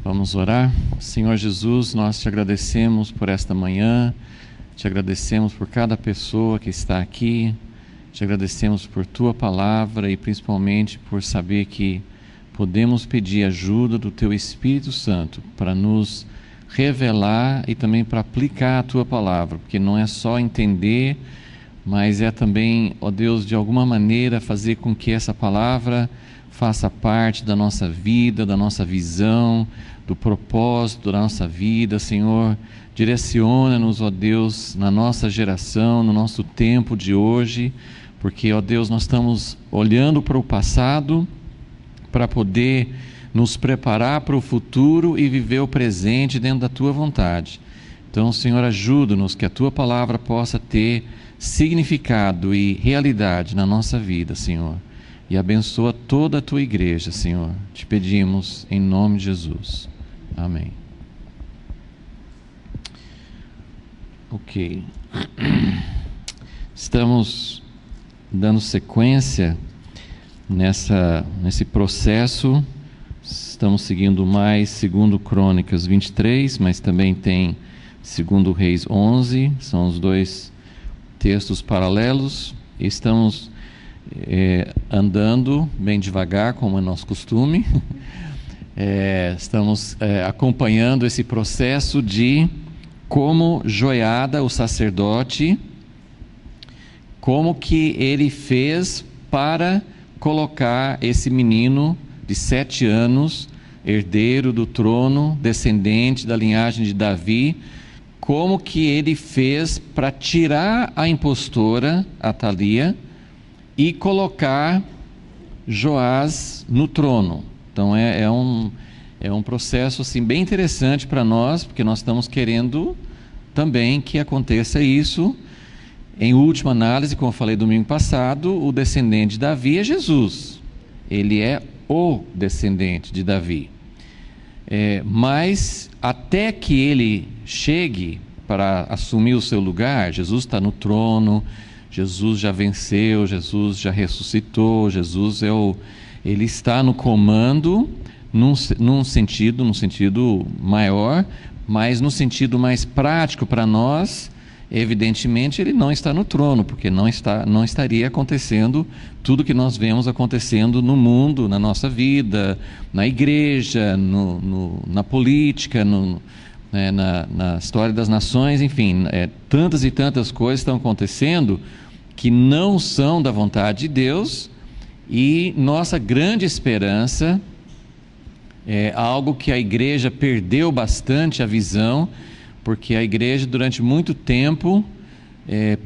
Vamos orar. Senhor Jesus, nós te agradecemos por esta manhã, te agradecemos por cada pessoa que está aqui, te agradecemos por tua palavra e principalmente por saber que podemos pedir ajuda do teu Espírito Santo para nos revelar e também para aplicar a tua palavra, porque não é só entender, mas é também, ó Deus, de alguma maneira fazer com que essa palavra faça parte da nossa vida, da nossa visão, do propósito da nossa vida. Senhor, direciona-nos, ó Deus, na nossa geração, no nosso tempo de hoje, porque, ó Deus, nós estamos olhando para o passado para poder nos preparar para o futuro e viver o presente dentro da tua vontade. Então, Senhor, ajuda-nos que a tua palavra possa ter significado e realidade na nossa vida, Senhor. E abençoa toda a tua igreja, Senhor. Te pedimos em nome de Jesus. Amém. Ok. Estamos dando sequência nesse processo. Estamos seguindo mais 2 Crônicas 23, mas também tem 2 Reis 11. São os dois textos paralelos. Estamos andando bem devagar, como é nosso costume. Estamos acompanhando esse processo de como Joiada, o sacerdote, como que ele fez para colocar esse menino de 7 anos, herdeiro do trono, descendente da linhagem de Davi, como que ele fez para tirar a impostora, Atalia, e colocar Joás no trono. Então é um processo assim, bem interessante para nós, porque nós estamos querendo também que aconteça isso. Em última análise, como eu falei domingo passado, o descendente de Davi é Jesus. Ele é o descendente de Davi. Mas até que ele chegue para assumir o seu lugar, Jesus está no trono, Jesus já venceu, Jesus já ressuscitou, Jesus ele está no comando num sentido maior, mas no sentido mais prático para nós, evidentemente ele não está no trono, porque não estaria acontecendo tudo que nós vemos acontecendo no mundo, na nossa vida, na igreja, na política, na história das nações, enfim, tantas e tantas coisas estão acontecendo que não são da vontade de Deus, e nossa grande esperança é algo que a igreja perdeu bastante a visão, porque a igreja durante muito tempo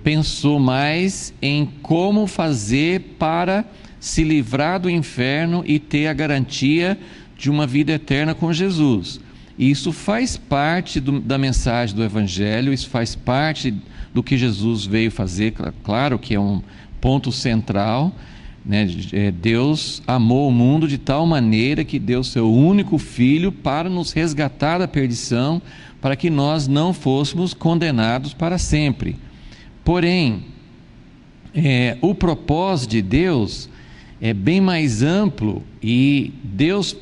pensou mais em como fazer para se livrar do inferno e ter a garantia de uma vida eterna com Jesus. E isso faz parte da mensagem do Evangelho, isso faz parte do que Jesus veio fazer, claro que é um ponto central, né? Deus amou o mundo de tal maneira que deu seu único Filho para nos resgatar da perdição, para que nós não fôssemos condenados para sempre. Porém, o propósito de Deus é bem mais amplo, e Deus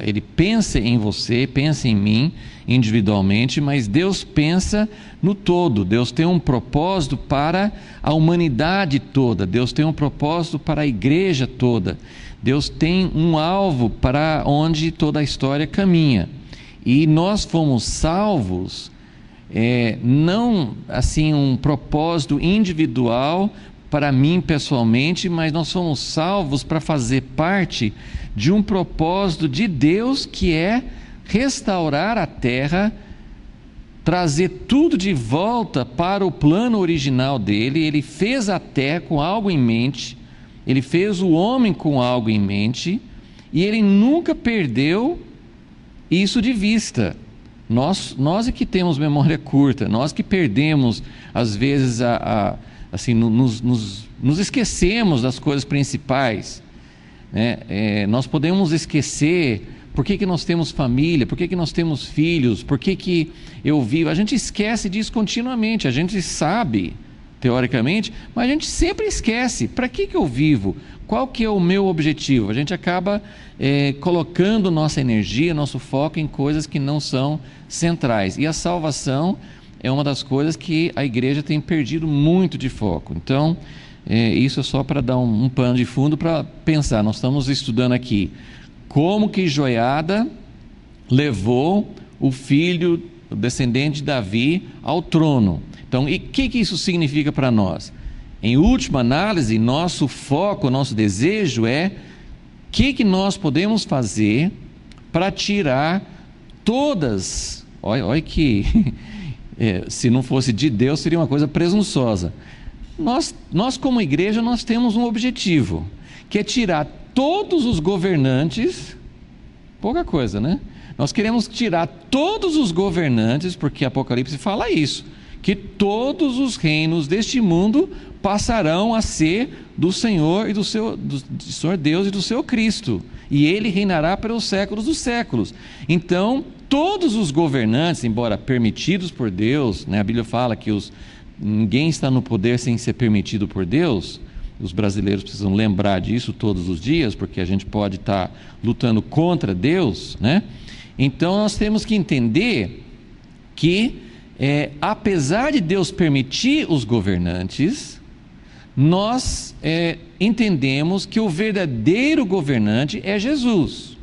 Ele pensa em você, pensa em mim individualmente, mas Deus pensa no todo. Deus tem um propósito para a humanidade toda, Deus tem um propósito para a igreja toda, Deus tem um alvo para onde toda a história caminha, e nós fomos salvos, não assim um propósito individual para mim pessoalmente, mas nós somos salvos para fazer parte de um propósito de Deus, que é restaurar a terra, trazer tudo de volta para o plano original dele. Ele fez a terra com algo em mente, ele fez o homem com algo em mente, e ele nunca perdeu isso de vista. Nós é que temos memória curta, nós que perdemos às vezes assim, nos esquecemos das coisas principais, né? Nós podemos esquecer por que nós temos família, por que nós temos filhos, por que eu vivo. A gente esquece disso continuamente. A gente sabe teoricamente, mas a gente sempre esquece, para que eu vivo? Qual que é o meu objetivo? A gente acaba colocando nossa energia, nosso foco em coisas que não são centrais, e a salvação é uma das coisas que a igreja tem perdido muito de foco. Então, isso é só para dar um pano de fundo para pensar. Nós estamos estudando aqui como que Joiada levou o filho, o descendente de Davi, ao trono. Então, e o que isso significa para nós? Em última análise, nosso foco, nosso desejo é o que nós podemos fazer para tirar todas... Olha que... se não fosse de Deus, seria uma coisa presunçosa. Nós como igreja, nós temos um objetivo, que é tirar todos os governantes, pouca coisa, né? Nós queremos tirar todos os governantes, porque Apocalipse fala isso, que todos os reinos deste mundo passarão a ser do Senhor e do Senhor Deus e do seu Cristo, e Ele reinará pelos séculos dos séculos. Então, todos os governantes, embora permitidos por Deus, né, a Bíblia fala que ninguém está no poder sem ser permitido por Deus. Os brasileiros precisam lembrar disso todos os dias, porque a gente pode estar lutando contra Deus, né? Então nós temos que entender que, apesar de Deus permitir os governantes, nós entendemos que o verdadeiro governante é Jesus.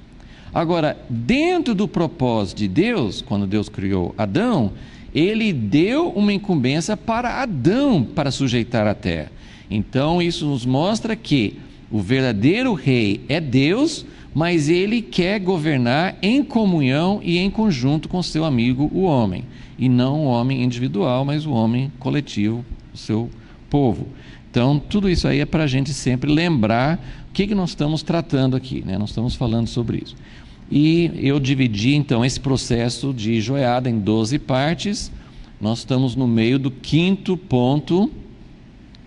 Agora, dentro do propósito de Deus, quando Deus criou Adão, Ele deu uma incumbência para Adão para sujeitar a terra. Então isso nos mostra que o verdadeiro rei é Deus, mas Ele quer governar em comunhão e em conjunto com seu amigo, o homem. E não o homem individual, mas o homem coletivo, o seu povo. Então tudo isso aí é para a gente sempre lembrar o que nós estamos tratando aqui, né? Nós estamos falando sobre isso. E eu dividi então esse processo de Joiada em 12 partes. Nós estamos no meio do 5º ponto,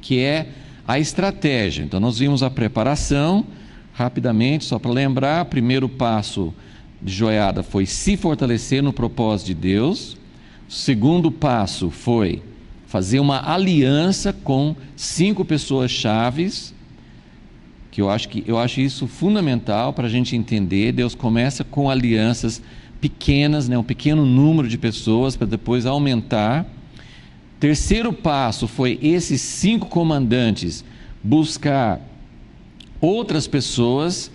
que é a estratégia. Então nós vimos a preparação, rapidamente, só para lembrar. O primeiro passo de Joiada foi se fortalecer no propósito de Deus. O segundo passo foi fazer uma aliança com 5 pessoas chaves, que eu acho isso fundamental para a gente entender. Deus começa com alianças pequenas, né, um pequeno número de pessoas, para depois aumentar. Terceiro passo foi esses 5 comandantes buscar outras pessoas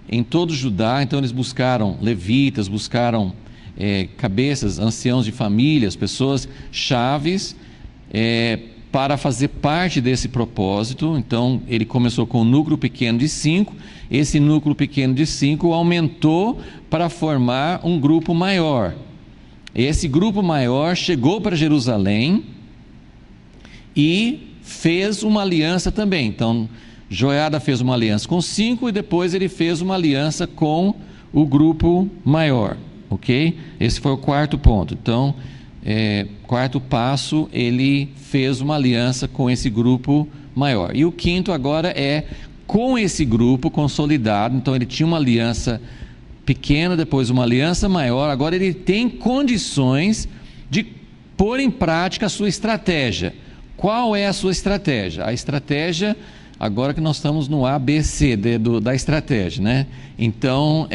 em todo Judá. Então eles buscaram levitas, buscaram cabeças, anciãos de famílias, pessoas chaves, para fazer parte desse propósito. Então ele começou com um núcleo pequeno de 5, esse núcleo pequeno de 5 aumentou para formar um grupo maior. Esse grupo maior chegou para Jerusalém e fez uma aliança também. Então Joiada fez uma aliança com 5 e depois ele fez uma aliança com o grupo maior, ok? Esse foi o 4º ponto. Então, 4º passo, ele fez uma aliança com esse grupo maior. E o 5º agora é com esse grupo consolidado. Então ele tinha uma aliança pequena, depois uma aliança maior. Agora ele tem condições de pôr em prática a sua estratégia. Qual é a sua estratégia? A estratégia, agora que nós estamos no A, B, C da estratégia, né? Então,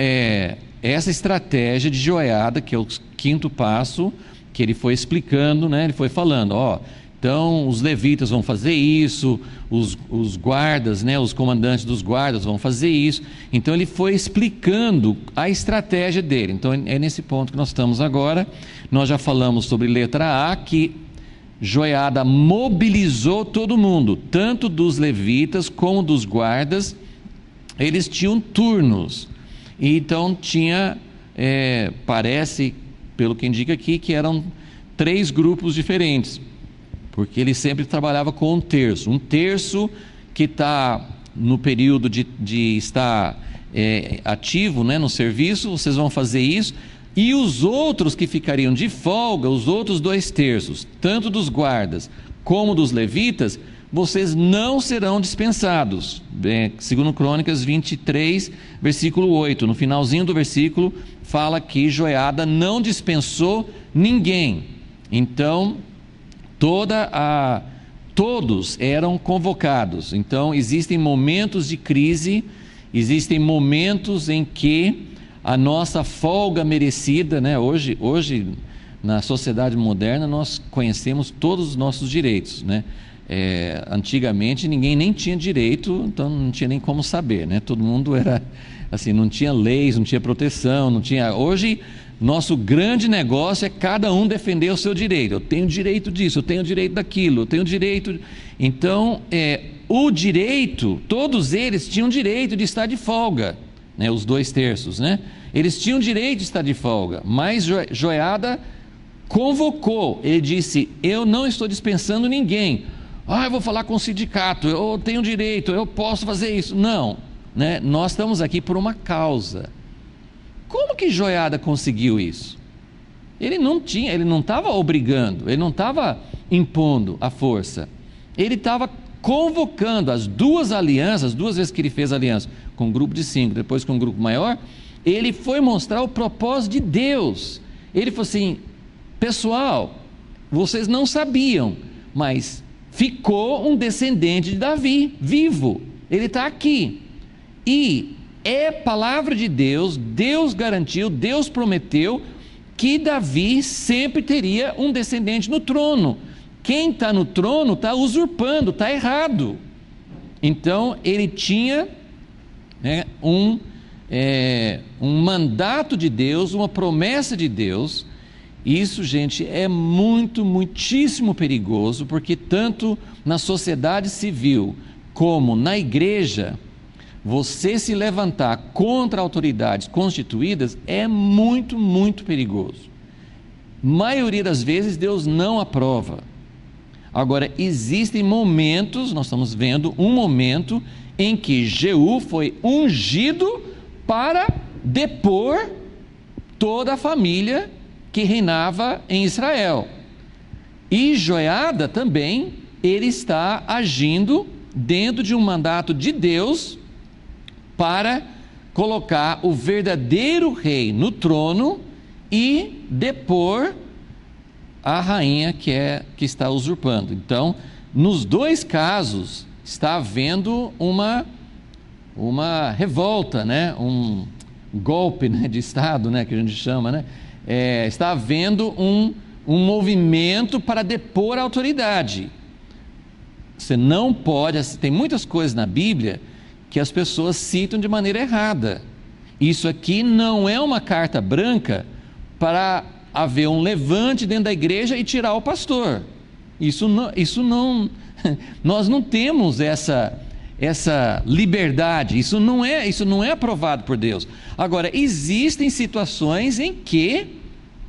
essa estratégia de Joiada, que é o 5º passo, que ele foi explicando, né? Ele foi falando, então os levitas vão fazer isso, os guardas, né? Os comandantes dos guardas vão fazer isso. Então ele foi explicando a estratégia dele. Então é nesse ponto que nós estamos agora. Nós já falamos sobre letra A, que Joiada mobilizou todo mundo, tanto dos levitas como dos guardas. Eles tinham turnos, e então tinha, parece, pelo que indica aqui, que eram 3 grupos diferentes, porque ele sempre trabalhava com um terço que está no período de estar ativo, né, no serviço. Vocês vão fazer isso, e os outros que ficariam de folga, os outros 2 terços, tanto dos guardas como dos levitas, vocês não serão dispensados. Segundo Crônicas 23, versículo 8, no finalzinho do versículo, fala que Joiada não dispensou ninguém. Todo todos eram convocados. Então, existem momentos de crise, existem momentos em que a nossa folga merecida, né? Hoje, na sociedade moderna, nós conhecemos todos os nossos direitos, né? Antigamente, ninguém nem tinha direito, então não tinha nem como saber, né? Todo mundo era assim, não tinha leis, não tinha proteção, não tinha... Hoje, nosso grande negócio é cada um defender o seu direito. Eu tenho direito disso, eu tenho direito daquilo, eu tenho direito... Então, o direito, todos eles tinham direito de estar de folga, né? Os 2/3, né? Eles tinham direito de estar de folga, mas Joiada convocou, ele disse: eu não estou dispensando ninguém. Eu vou falar com o sindicato, eu tenho direito, eu posso fazer isso. Não, né? Nós estamos aqui por uma causa. Como que Joiada conseguiu isso? Ele não estava obrigando, ele não estava impondo a força, ele estava convocando as duas alianças, 2 vezes que ele fez aliança, com um grupo de 5, depois com um grupo maior, ele foi mostrar o propósito de Deus. Ele falou assim: pessoal, vocês não sabiam, mas ficou um descendente de Davi, vivo, ele está aqui, e é palavra de Deus, Deus garantiu, Deus prometeu que Davi sempre teria um descendente no trono. Quem está no trono está usurpando, está errado. Então ele tinha, né, um mandato de Deus, uma promessa de Deus. Isso, gente, é muitíssimo perigoso, porque tanto na sociedade civil como na igreja, você se levantar contra autoridades constituídas é muito perigoso. Maioria das vezes Deus não aprova. Agora, existem momentos, nós estamos vendo um momento em que Jeú foi ungido para depor toda a família que reinava em Israel. E Joiada também, ele está agindo dentro de um mandato de Deus para colocar o verdadeiro rei no trono e depor a rainha que está usurpando. Então, nos 2 casos, está havendo uma revolta, né? Um golpe, né, de Estado, né, que a gente chama, né? Está havendo um movimento para depor a autoridade. Você não pode... Tem muitas coisas na Bíblia que as pessoas citam de maneira errada. Isso aqui não é uma carta branca para haver um levante dentro da igreja e tirar o pastor. Isso não nós não temos essa liberdade. Isso não é aprovado por Deus. Agora, existem situações em que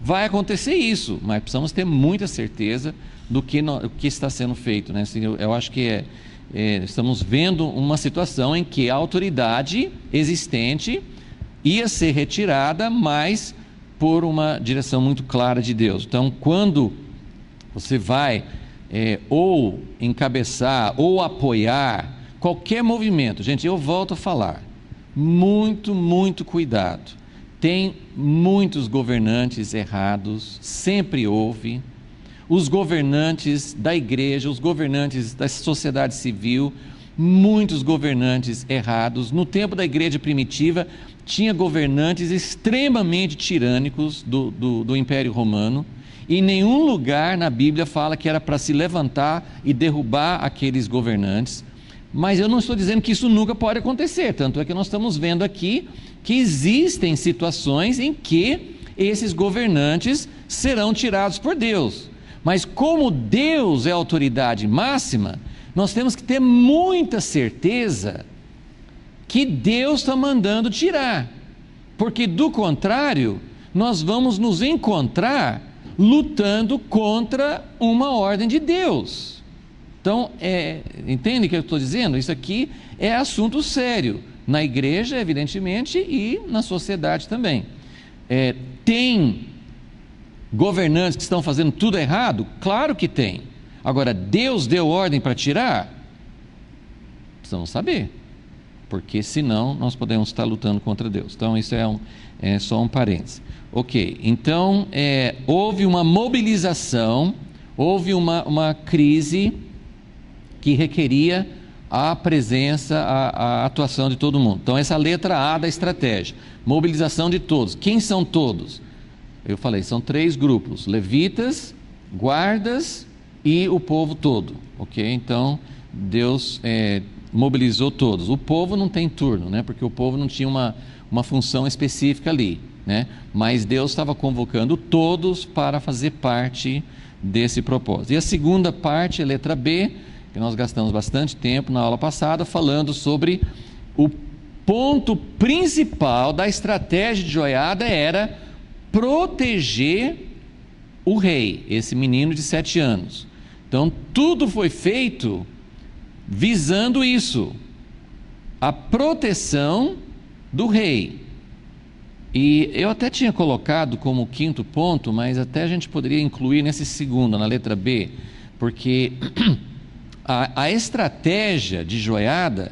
vai acontecer isso, mas precisamos ter muita certeza do que está sendo feito, né? Assim, eu acho que estamos vendo uma situação em que a autoridade existente ia ser retirada, mas por uma direção muito clara de Deus. Então, quando você vai ou encabeçar ou apoiar qualquer movimento, gente, eu volto a falar, muito cuidado. Tem muitos governantes errados, sempre houve. Os governantes da igreja, os governantes da sociedade civil, muitos governantes errados. No tempo da igreja primitiva, tinha governantes extremamente tirânicos do Império Romano. E em nenhum lugar na Bíblia fala que era para se levantar e derrubar aqueles governantes. Mas eu não estou dizendo que isso nunca pode acontecer, tanto é que nós estamos vendo aqui que existem situações em que esses governantes serão tirados por Deus. Mas como Deus é a autoridade máxima, nós temos que ter muita certeza que Deus está mandando tirar, porque do contrário, nós vamos nos encontrar lutando contra uma ordem de Deus. Então, entende o que eu estou dizendo? Isso aqui é assunto sério, na igreja, evidentemente, e na sociedade também. Tem governantes que estão fazendo tudo errado? Claro que tem. Agora, Deus deu ordem para tirar? Precisamos saber, porque senão nós podemos estar lutando contra Deus. Então, isso é só um parênteses. Ok, então, houve uma mobilização, houve uma crise que requeria a presença, a atuação de todo mundo. Então essa é a letra A da estratégia, mobilização de todos. Quem são todos? Eu falei, são 3 grupos: levitas, guardas e o povo todo, ok? Então Deus mobilizou todos. O povo não tem turno, né? Porque o povo não tinha uma função específica ali, né? Mas Deus estava convocando todos para fazer parte desse propósito. E a segunda parte, a letra B, que nós gastamos bastante tempo na aula passada, falando sobre o ponto principal da estratégia de Joiada era proteger o rei, esse menino de 7 anos. Então tudo foi feito visando isso, a proteção do rei. E eu até tinha colocado como 5º ponto, mas até a gente poderia incluir nesse segundo, na letra B, porque a estratégia de Joiada,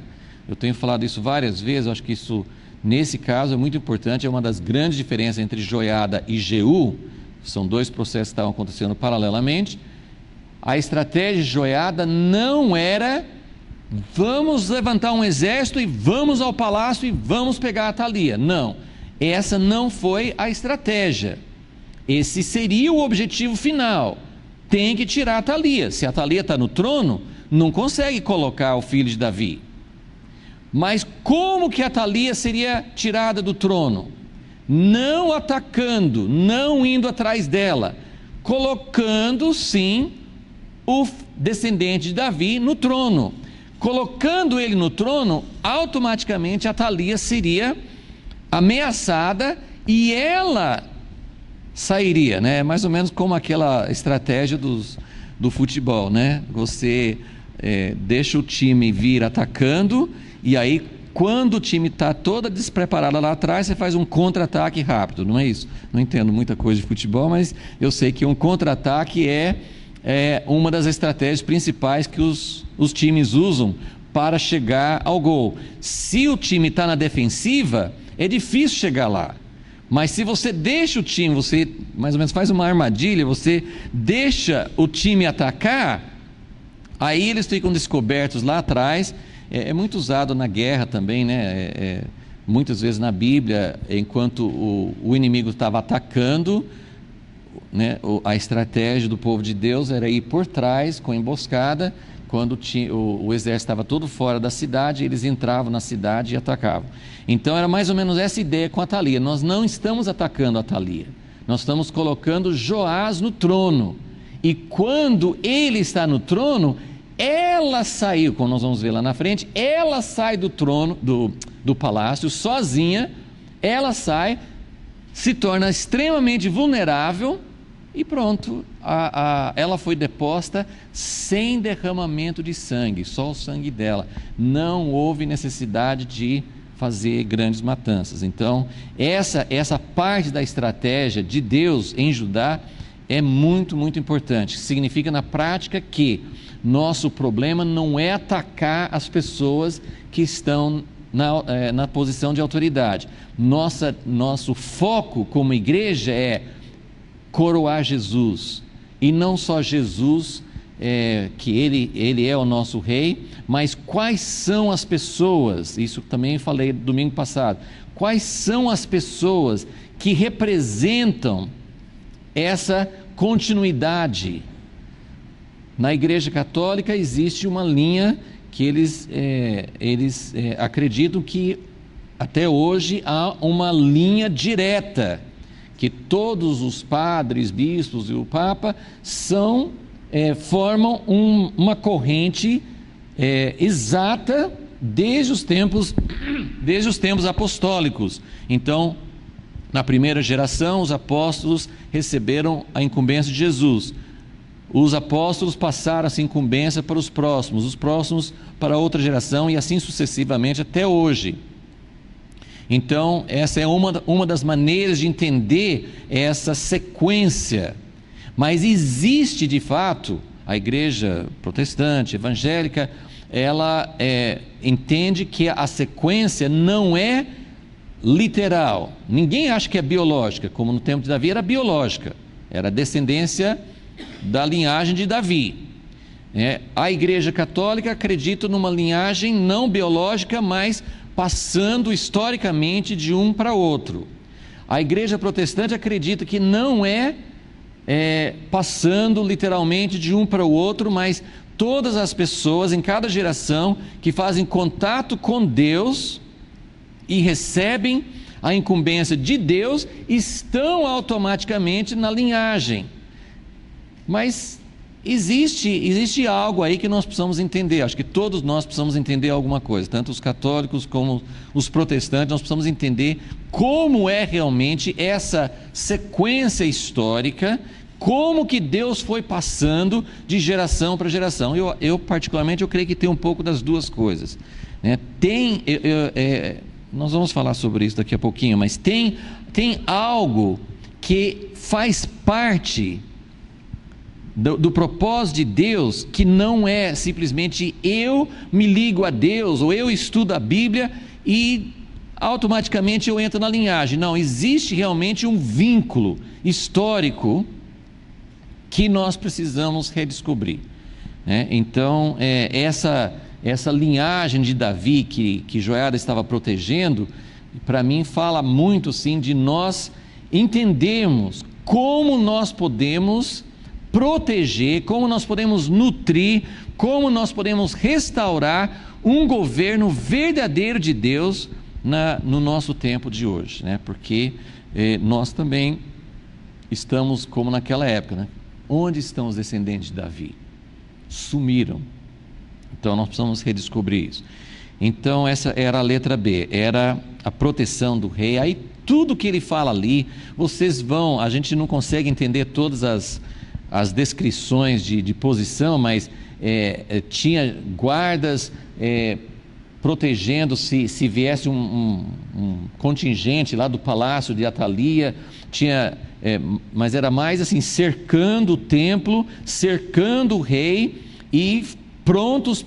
eu tenho falado isso várias vezes, eu acho que isso, nesse caso, é muito importante, é uma das grandes diferenças entre Joiada e Jeú, são 2 processos que estavam acontecendo paralelamente. A estratégia de Joiada não era: vamos levantar um exército e vamos ao palácio e vamos pegar a Atalia. Não, essa não foi a estratégia. Esse seria o objetivo final: tem que tirar a Atalia. Se a Atalia está no trono, não consegue colocar o filho de Davi. Mas como que a Atalia seria tirada do trono? Não atacando, não indo atrás dela, colocando sim o descendente de Davi no trono. Colocando ele no trono, automaticamente a Atalia seria ameaçada e ela sairia, né? Mais ou menos como aquela estratégia do futebol, né? Você deixa o time vir atacando, e aí quando o time está toda despreparada lá atrás, você faz um contra-ataque rápido, não é isso? Não entendo muita coisa de futebol, mas eu sei que um contra-ataque é uma das estratégias principais que os times usam para chegar ao gol. Se o time está na defensiva, é difícil chegar lá. Mas se você deixa o time, você mais ou menos faz uma armadilha, você deixa o time atacar, aí eles ficam descobertos lá atrás. É muito usado na guerra também, né? Muitas vezes na Bíblia, enquanto o inimigo estava atacando, né, a estratégia do povo de Deus era ir por trás com emboscada. Quando o exército estava todo fora da cidade, eles entravam na cidade e atacavam. Então era mais ou menos essa ideia com a Atalia. Nós não estamos atacando a Atalia, nós estamos colocando Joás no trono, e quando ele está no trono, ela saiu, como nós vamos ver lá na frente, ela sai do trono, do palácio sozinha, ela sai, se torna extremamente vulnerável e pronto, ela foi deposta sem derramamento de sangue, só o sangue dela. Não houve necessidade de fazer grandes matanças. Então essa parte da estratégia de Deus em Judá é muito, muito importante. Significa na prática que nosso problema não é atacar as pessoas que estão na posição de autoridade. Nosso foco como igreja é coroar Jesus, e não só Jesus, que ele é o nosso rei, mas quais são as pessoas, isso também falei domingo passado, quais são as pessoas que representam essa continuidade. Na Igreja Católica existe uma linha que eles acreditam que até hoje há uma linha direta, que todos os padres, bispos e o Papa formam uma corrente exata desde os tempos apostólicos. Então, na primeira geração, os apóstolos receberam a incumbência de Jesus. Os apóstolos passaram essa incumbência para os próximos para outra geração, e assim sucessivamente até hoje. Então essa é uma das maneiras de entender essa sequência. Mas existe de fato, a igreja protestante, evangélica, ela entende que a sequência não é literal. Ninguém acha que é biológica, como no tempo de Davi era biológica, era descendência da linhagem de Davi. A Igreja Católica acredita numa linhagem não biológica, mas passando historicamente de um para outro. A Igreja Protestante acredita que não é passando literalmente de um para o outro, mas todas as pessoas em cada geração que fazem contato com Deus e recebem a incumbência de Deus estão automaticamente na linhagem. Mas existe algo aí que nós precisamos entender. Acho que todos nós precisamos entender alguma coisa, tanto os católicos como os protestantes. Nós precisamos entender como é realmente essa sequência histórica, como que Deus foi passando de geração para geração. Eu particularmente, eu creio que tem um pouco das duas coisas, nós vamos falar sobre isso daqui a pouquinho, mas tem algo que faz parte do propósito de Deus, que não é simplesmente eu me ligo a Deus, ou eu estudo a Bíblia e automaticamente eu entro na linhagem. Não, existe realmente um vínculo histórico que nós precisamos redescobrir. Então, essa linhagem de Davi que Joiada estava protegendo, para mim fala muito sim de nós entendermos como nós podemos proteger, como nós podemos nutrir, como nós podemos restaurar um governo verdadeiro de Deus no nosso tempo de hoje, porque nós também estamos como naquela época, Onde estão os descendentes de Davi? Sumiram. Então nós precisamos redescobrir isso. Então essa era a letra B, era a proteção do rei. Aí tudo que ele fala ali, a gente não consegue entender todas as descrições de posição, mas tinha guardas protegendo se viesse um contingente lá do palácio de Atalia, mas era mais assim, cercando o templo, cercando o rei e prontos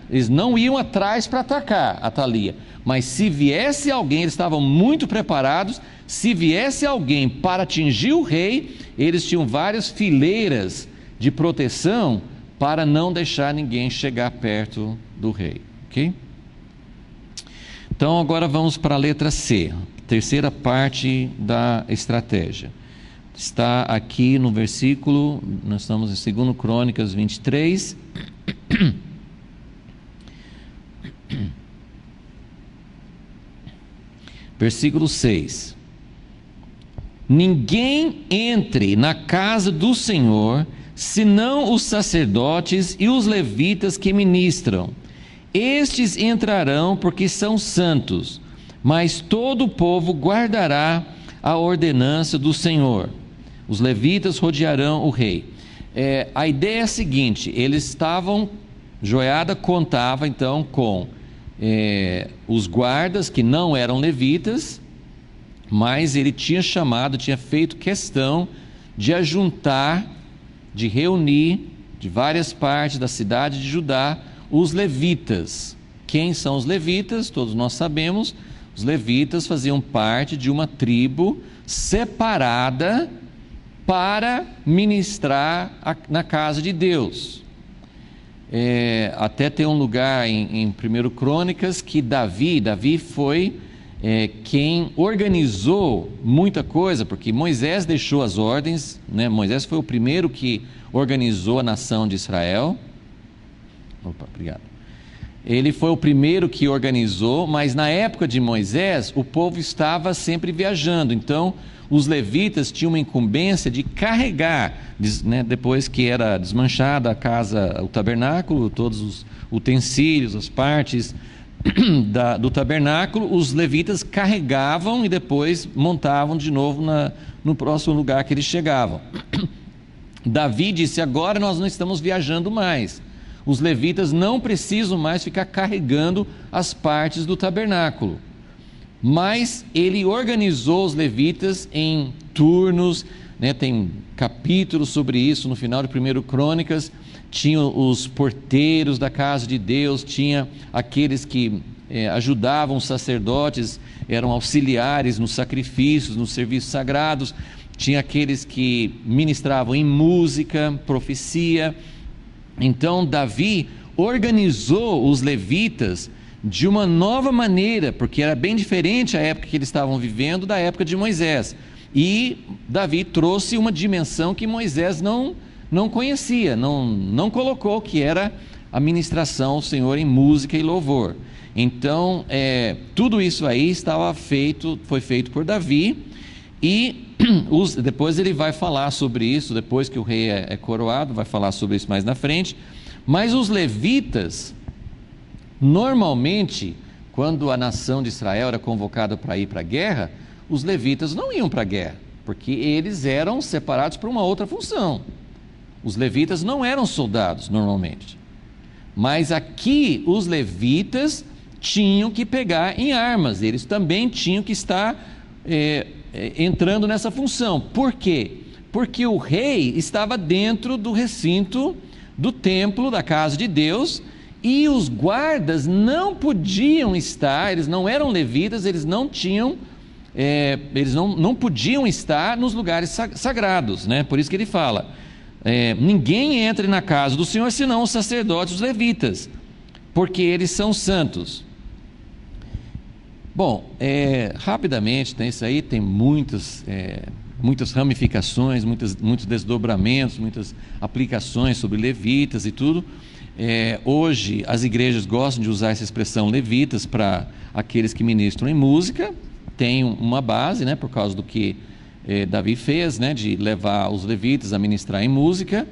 eles não iam atrás para atacar Atalia, mas se viesse alguém, eles estavam muito preparados, se viesse alguém para atingir o rei, eles tinham várias fileiras de proteção para não deixar ninguém chegar perto do rei, ok? Então agora vamos para a letra C, terceira parte da estratégia. Está aqui no versículo, nós estamos em 2 Crônicas 23. Versículo 6. Ninguém entre na casa do Senhor, senão os sacerdotes e os levitas que ministram. Estes entrarão porque são santos, mas todo o povo guardará a ordenança do Senhor. Os levitas rodearão o rei. A ideia é a seguinte: Joiada contava então com os guardas que não eram levitas, mas ele tinha feito questão de ajuntar, de reunir de várias partes da cidade de Judá os levitas. Quem são os levitas? Todos nós sabemos. Os levitas faziam parte de uma tribo separada para ministrar na casa de Deus. Até tem um lugar em 1 Crônicas que Davi foi quem organizou muita coisa, porque Moisés deixou as ordens, Moisés foi o primeiro que organizou a nação de Israel. Obrigado. Ele foi o primeiro que organizou, mas na época de Moisés o povo estava sempre viajando, então os levitas tinham uma incumbência de carregar, depois que era desmanchada a casa, o tabernáculo, todos os utensílios, as partes do tabernáculo, os levitas carregavam e depois montavam de novo no próximo lugar que eles chegavam. Davi disse: agora nós não estamos viajando mais, os levitas não precisam mais ficar carregando as partes do tabernáculo. Mas ele organizou os levitas em turnos, tem capítulos sobre isso no final de 1 Crônicas. Tinha os porteiros da casa de Deus, tinha aqueles que ajudavam os sacerdotes, eram auxiliares nos sacrifícios, nos serviços sagrados, tinha aqueles que ministravam em música, profecia, Então Davi organizou os levitas de uma nova maneira, porque era bem diferente a época que eles estavam vivendo da época de Moisés. E Davi trouxe uma dimensão que Moisés não conhecia, não colocou, que era a ministração ao Senhor em música e louvor. Então, tudo isso aí foi feito por Davi, e depois ele vai falar sobre isso, depois que o rei é coroado, vai falar sobre isso mais na frente. Mas os levitas, normalmente, quando a nação de Israel era convocada para ir para a guerra, os levitas não iam para a guerra, porque eles eram separados para uma outra função. Os levitas não eram soldados normalmente, mas aqui os levitas tinham que pegar em armas, eles também tinham que estar entrando nessa função. Por quê? Porque o rei estava dentro do recinto do templo, da casa de Deus, e os guardas não podiam estar, eles não eram levitas, eles não podiam estar nos lugares sagrados, né? Por isso que ele fala, ninguém entre na casa do Senhor senão os sacerdotes, os levitas, porque eles são santos. Bom, rapidamente, isso aí tem muitas ramificações, muitos desdobramentos, muitas aplicações sobre levitas e tudo. Hoje as igrejas gostam de usar essa expressão levitas para aqueles que ministram em música. Tem uma base, né, por causa do que Davi fez, né, de levar os levitas a ministrar em música.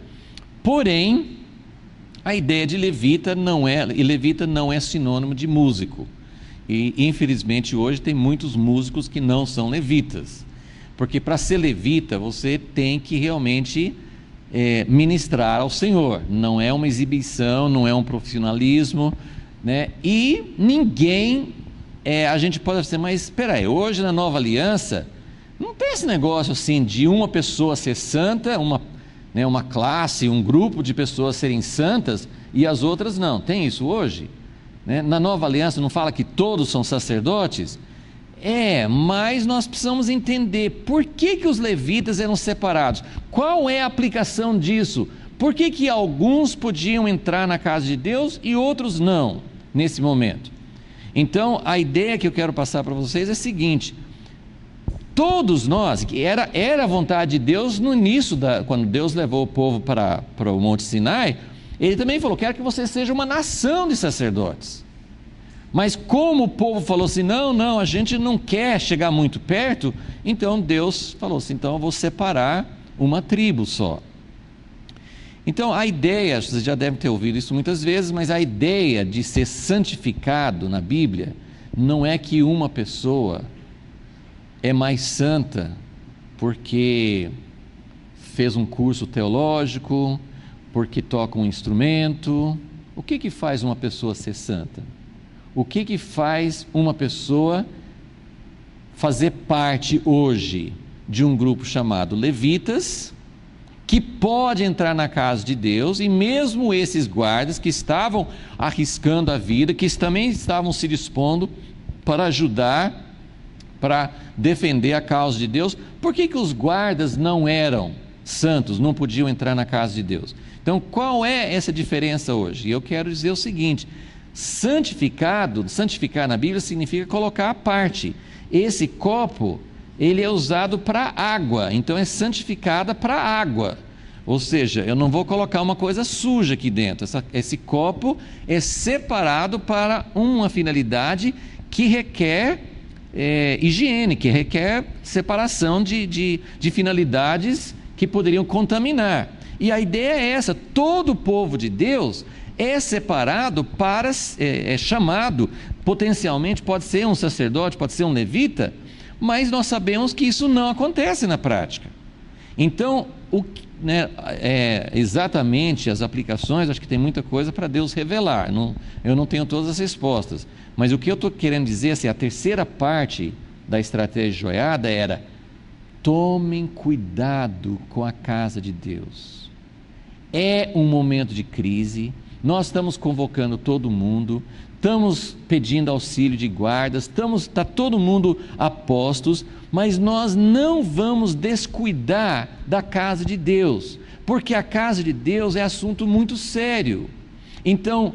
Porém, a ideia de levita não é sinônimo de músico. E infelizmente hoje tem muitos músicos que não são levitas, porque para ser levita você tem que realmente ministrar ao Senhor, não é uma exibição, não é um profissionalismo, né? E ninguém, a gente pode dizer, mas espera aí, hoje na Nova Aliança não tem esse negócio assim de uma pessoa ser santa, uma classe, um grupo de pessoas serem santas e as outras não, tem isso hoje? Na Nova Aliança não fala que todos são sacerdotes? Mas nós precisamos entender por que os levitas eram separados, qual é a aplicação disso, por que alguns podiam entrar na casa de Deus e outros não, nesse momento. Então a ideia que eu quero passar para vocês é a seguinte: todos nós, que era a vontade de Deus no início, quando Deus levou o povo para o Monte Sinai, ele também falou, quero que você seja uma nação de sacerdotes. Mas como o povo falou assim, não, a gente não quer chegar muito perto, então Deus falou assim, então eu vou separar uma tribo só. Então a ideia, vocês já devem ter ouvido isso muitas vezes, mas a ideia de ser santificado na Bíblia não é que uma pessoa é mais santa porque fez um curso teológico, porque toca um instrumento. O que faz uma pessoa ser santa? O que faz uma pessoa fazer parte hoje de um grupo chamado levitas, que pode entrar na casa de Deus, e mesmo esses guardas que estavam arriscando a vida, que também estavam se dispondo para ajudar, para defender a causa de Deus, por que os guardas não eram santos, não podiam entrar na casa de Deus? Então, qual é essa diferença hoje? E eu quero dizer o seguinte: santificar na Bíblia significa colocar à parte. Esse copo, ele é usado para água, então é santificada para água. Ou seja, eu não vou colocar uma coisa suja aqui dentro. Esse copo é separado para uma finalidade que requer higiene, que requer separação de finalidades que poderiam contaminar. E a ideia é essa: todo o povo de Deus é separado é chamado, potencialmente pode ser um sacerdote, pode ser um levita, mas nós sabemos que isso não acontece na prática. Então, exatamente as aplicações, acho que tem muita coisa para Deus revelar, eu não tenho todas as respostas, mas o que eu estou querendo dizer, assim, a terceira parte da estratégia de Joiada era: tomem cuidado com a casa de Deus. É um momento de crise, nós estamos convocando todo mundo, estamos pedindo auxílio de guardas, está todo mundo a postos, mas nós não vamos descuidar da casa de Deus, porque a casa de Deus é assunto muito sério. Então,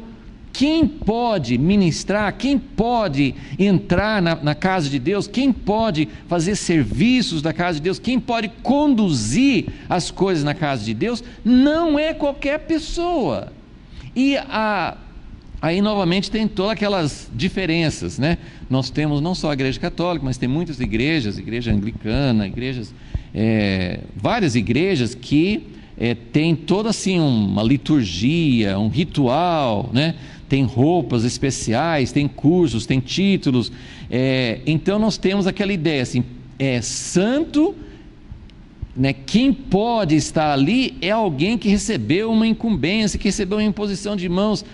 quem pode ministrar, quem pode entrar na casa de Deus, quem pode fazer serviços da casa de Deus, quem pode conduzir as coisas na casa de Deus, não é qualquer pessoa. E aí novamente tem todas aquelas diferenças, né? Nós temos não só a igreja católica, mas tem muitas igrejas, igreja anglicana, várias igrejas que tem toda assim uma liturgia, um ritual, né? Tem roupas especiais, tem cursos, tem títulos, então nós temos aquela ideia assim, santo, né? Quem pode estar ali é alguém que recebeu uma incumbência, que recebeu uma imposição de mãos.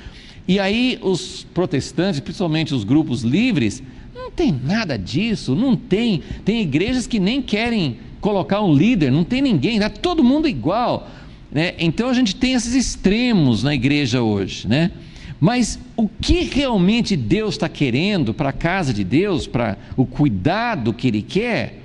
E aí os protestantes, principalmente os grupos livres, não tem nada disso, não tem igrejas que nem querem colocar um líder, não tem ninguém, está todo mundo igual, né? Então a gente tem esses extremos na igreja hoje, né? Mas o que realmente Deus está querendo para a casa de Deus, para o cuidado que Ele quer,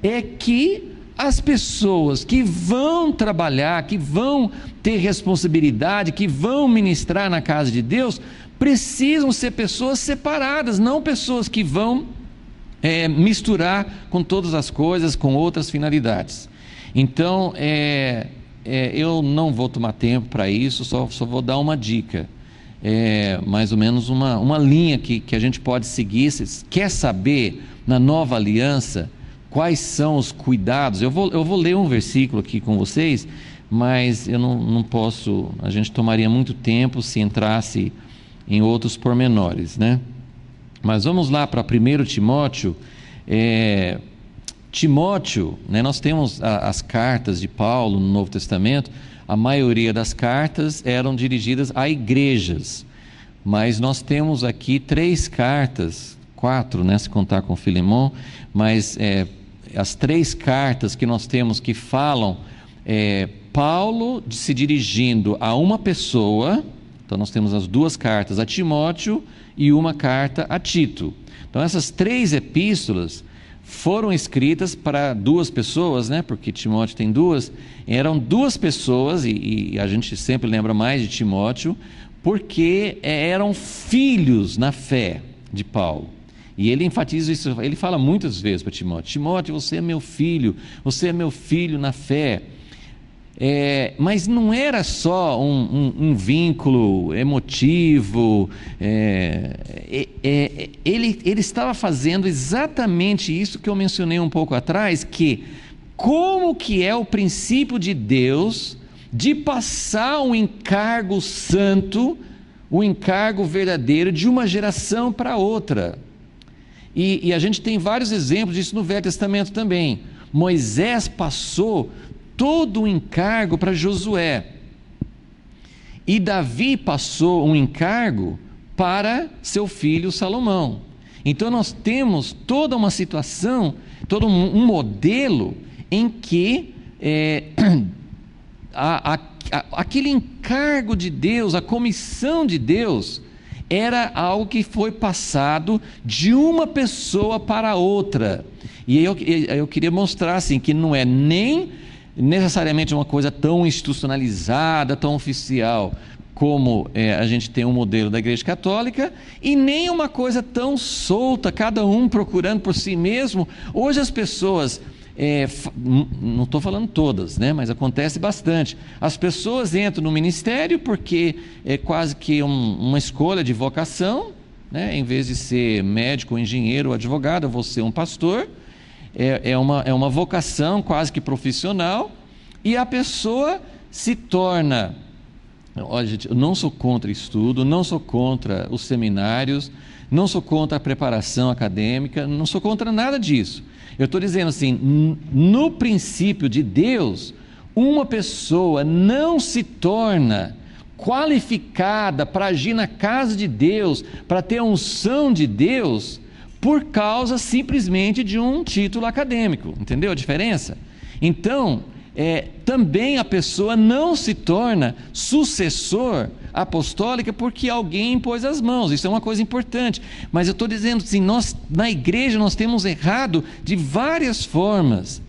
é que as pessoas que vão trabalhar, que vão ter responsabilidade, que vão ministrar na casa de Deus, precisam ser pessoas separadas, não pessoas que vão misturar com todas as coisas, com outras finalidades. Então, eu não vou tomar tempo para isso, só vou dar uma dica, mais ou menos uma linha que a gente pode seguir. Se quer saber, na nova aliança, quais são os cuidados? Eu vou ler um versículo aqui com vocês, mas eu não posso, a gente tomaria muito tempo se entrasse em outros pormenores, né? Mas vamos lá para 1 Timóteo. Timóteo, né, nós temos as cartas de Paulo no Novo Testamento. A maioria das cartas eram dirigidas a igrejas, mas nós temos aqui 3 cartas, 4, né, se contar com Filemão, mas as 3 cartas que nós temos que falam, Paulo se dirigindo a uma pessoa. Então nós temos as 2 cartas a Timóteo e uma carta a Tito. Então essas 3 epístolas foram escritas para 2 pessoas, né? Porque Timóteo tem 2, eram 2 pessoas, e a gente sempre lembra mais de Timóteo, porque eram filhos na fé de Paulo. E ele enfatiza isso, ele fala muitas vezes para Timóteo: Timóteo, você é meu filho na fé. Mas não era só um vínculo emotivo, ele estava fazendo exatamente isso que eu mencionei um pouco atrás, que como que é o princípio de Deus de passar um encargo santo, o encargo verdadeiro de uma geração para outra. E a gente tem vários exemplos disso no Velho Testamento também. Moisés passou todo o encargo para Josué, e Davi passou um encargo para seu filho Salomão. Então nós temos toda uma situação, todo um modelo em que aquele encargo de Deus, a comissão de Deus, era algo que foi passado de uma pessoa para outra. E eu queria mostrar assim, que não é nem necessariamente uma coisa tão institucionalizada, tão oficial, como a gente tem um modelo da Igreja Católica, e nem uma coisa tão solta, cada um procurando por si mesmo. Hoje as pessoas, não estou falando todas, né, mas acontece bastante, as pessoas entram no ministério porque é quase que uma escolha de vocação, né? Em vez de ser médico, engenheiro ou advogado, eu vou ser um pastor. É uma vocação quase que profissional, e a pessoa se torna... Olha, gente, eu não sou contra estudo, não sou contra os seminários, não sou contra a preparação acadêmica, não sou contra nada disso. Eu estou dizendo assim, no princípio de Deus, uma pessoa não se torna qualificada para agir na casa de Deus, para ter a unção de Deus, por causa simplesmente de um título acadêmico. Entendeu a diferença? Então, também a pessoa não se torna sucessor apostólico porque alguém impôs as mãos. Isso é uma coisa importante. Mas eu estou dizendo assim, nós na igreja nós temos errado de várias formas.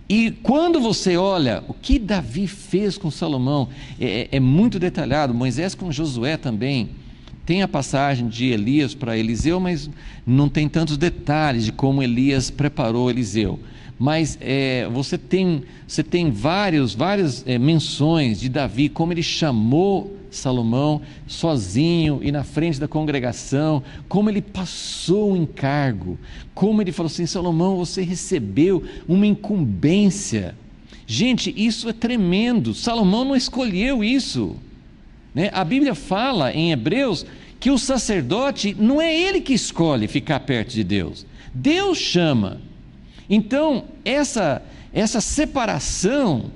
E quando você olha o que Davi fez com Salomão, é muito detalhado. Moisés com Josué também. Tem a passagem de Elias para Eliseu, mas não tem tantos detalhes de como Elias preparou Eliseu. Mas você tem várias menções de Davi, como ele chamou Salomão sozinho e na frente da congregação, como ele passou o encargo, como ele falou assim: Salomão, você recebeu uma incumbência. Gente, isso é tremendo. Salomão não escolheu isso, né? A Bíblia fala em Hebreus que o sacerdote não é ele que escolhe ficar perto de Deus, Deus chama. Então essa separação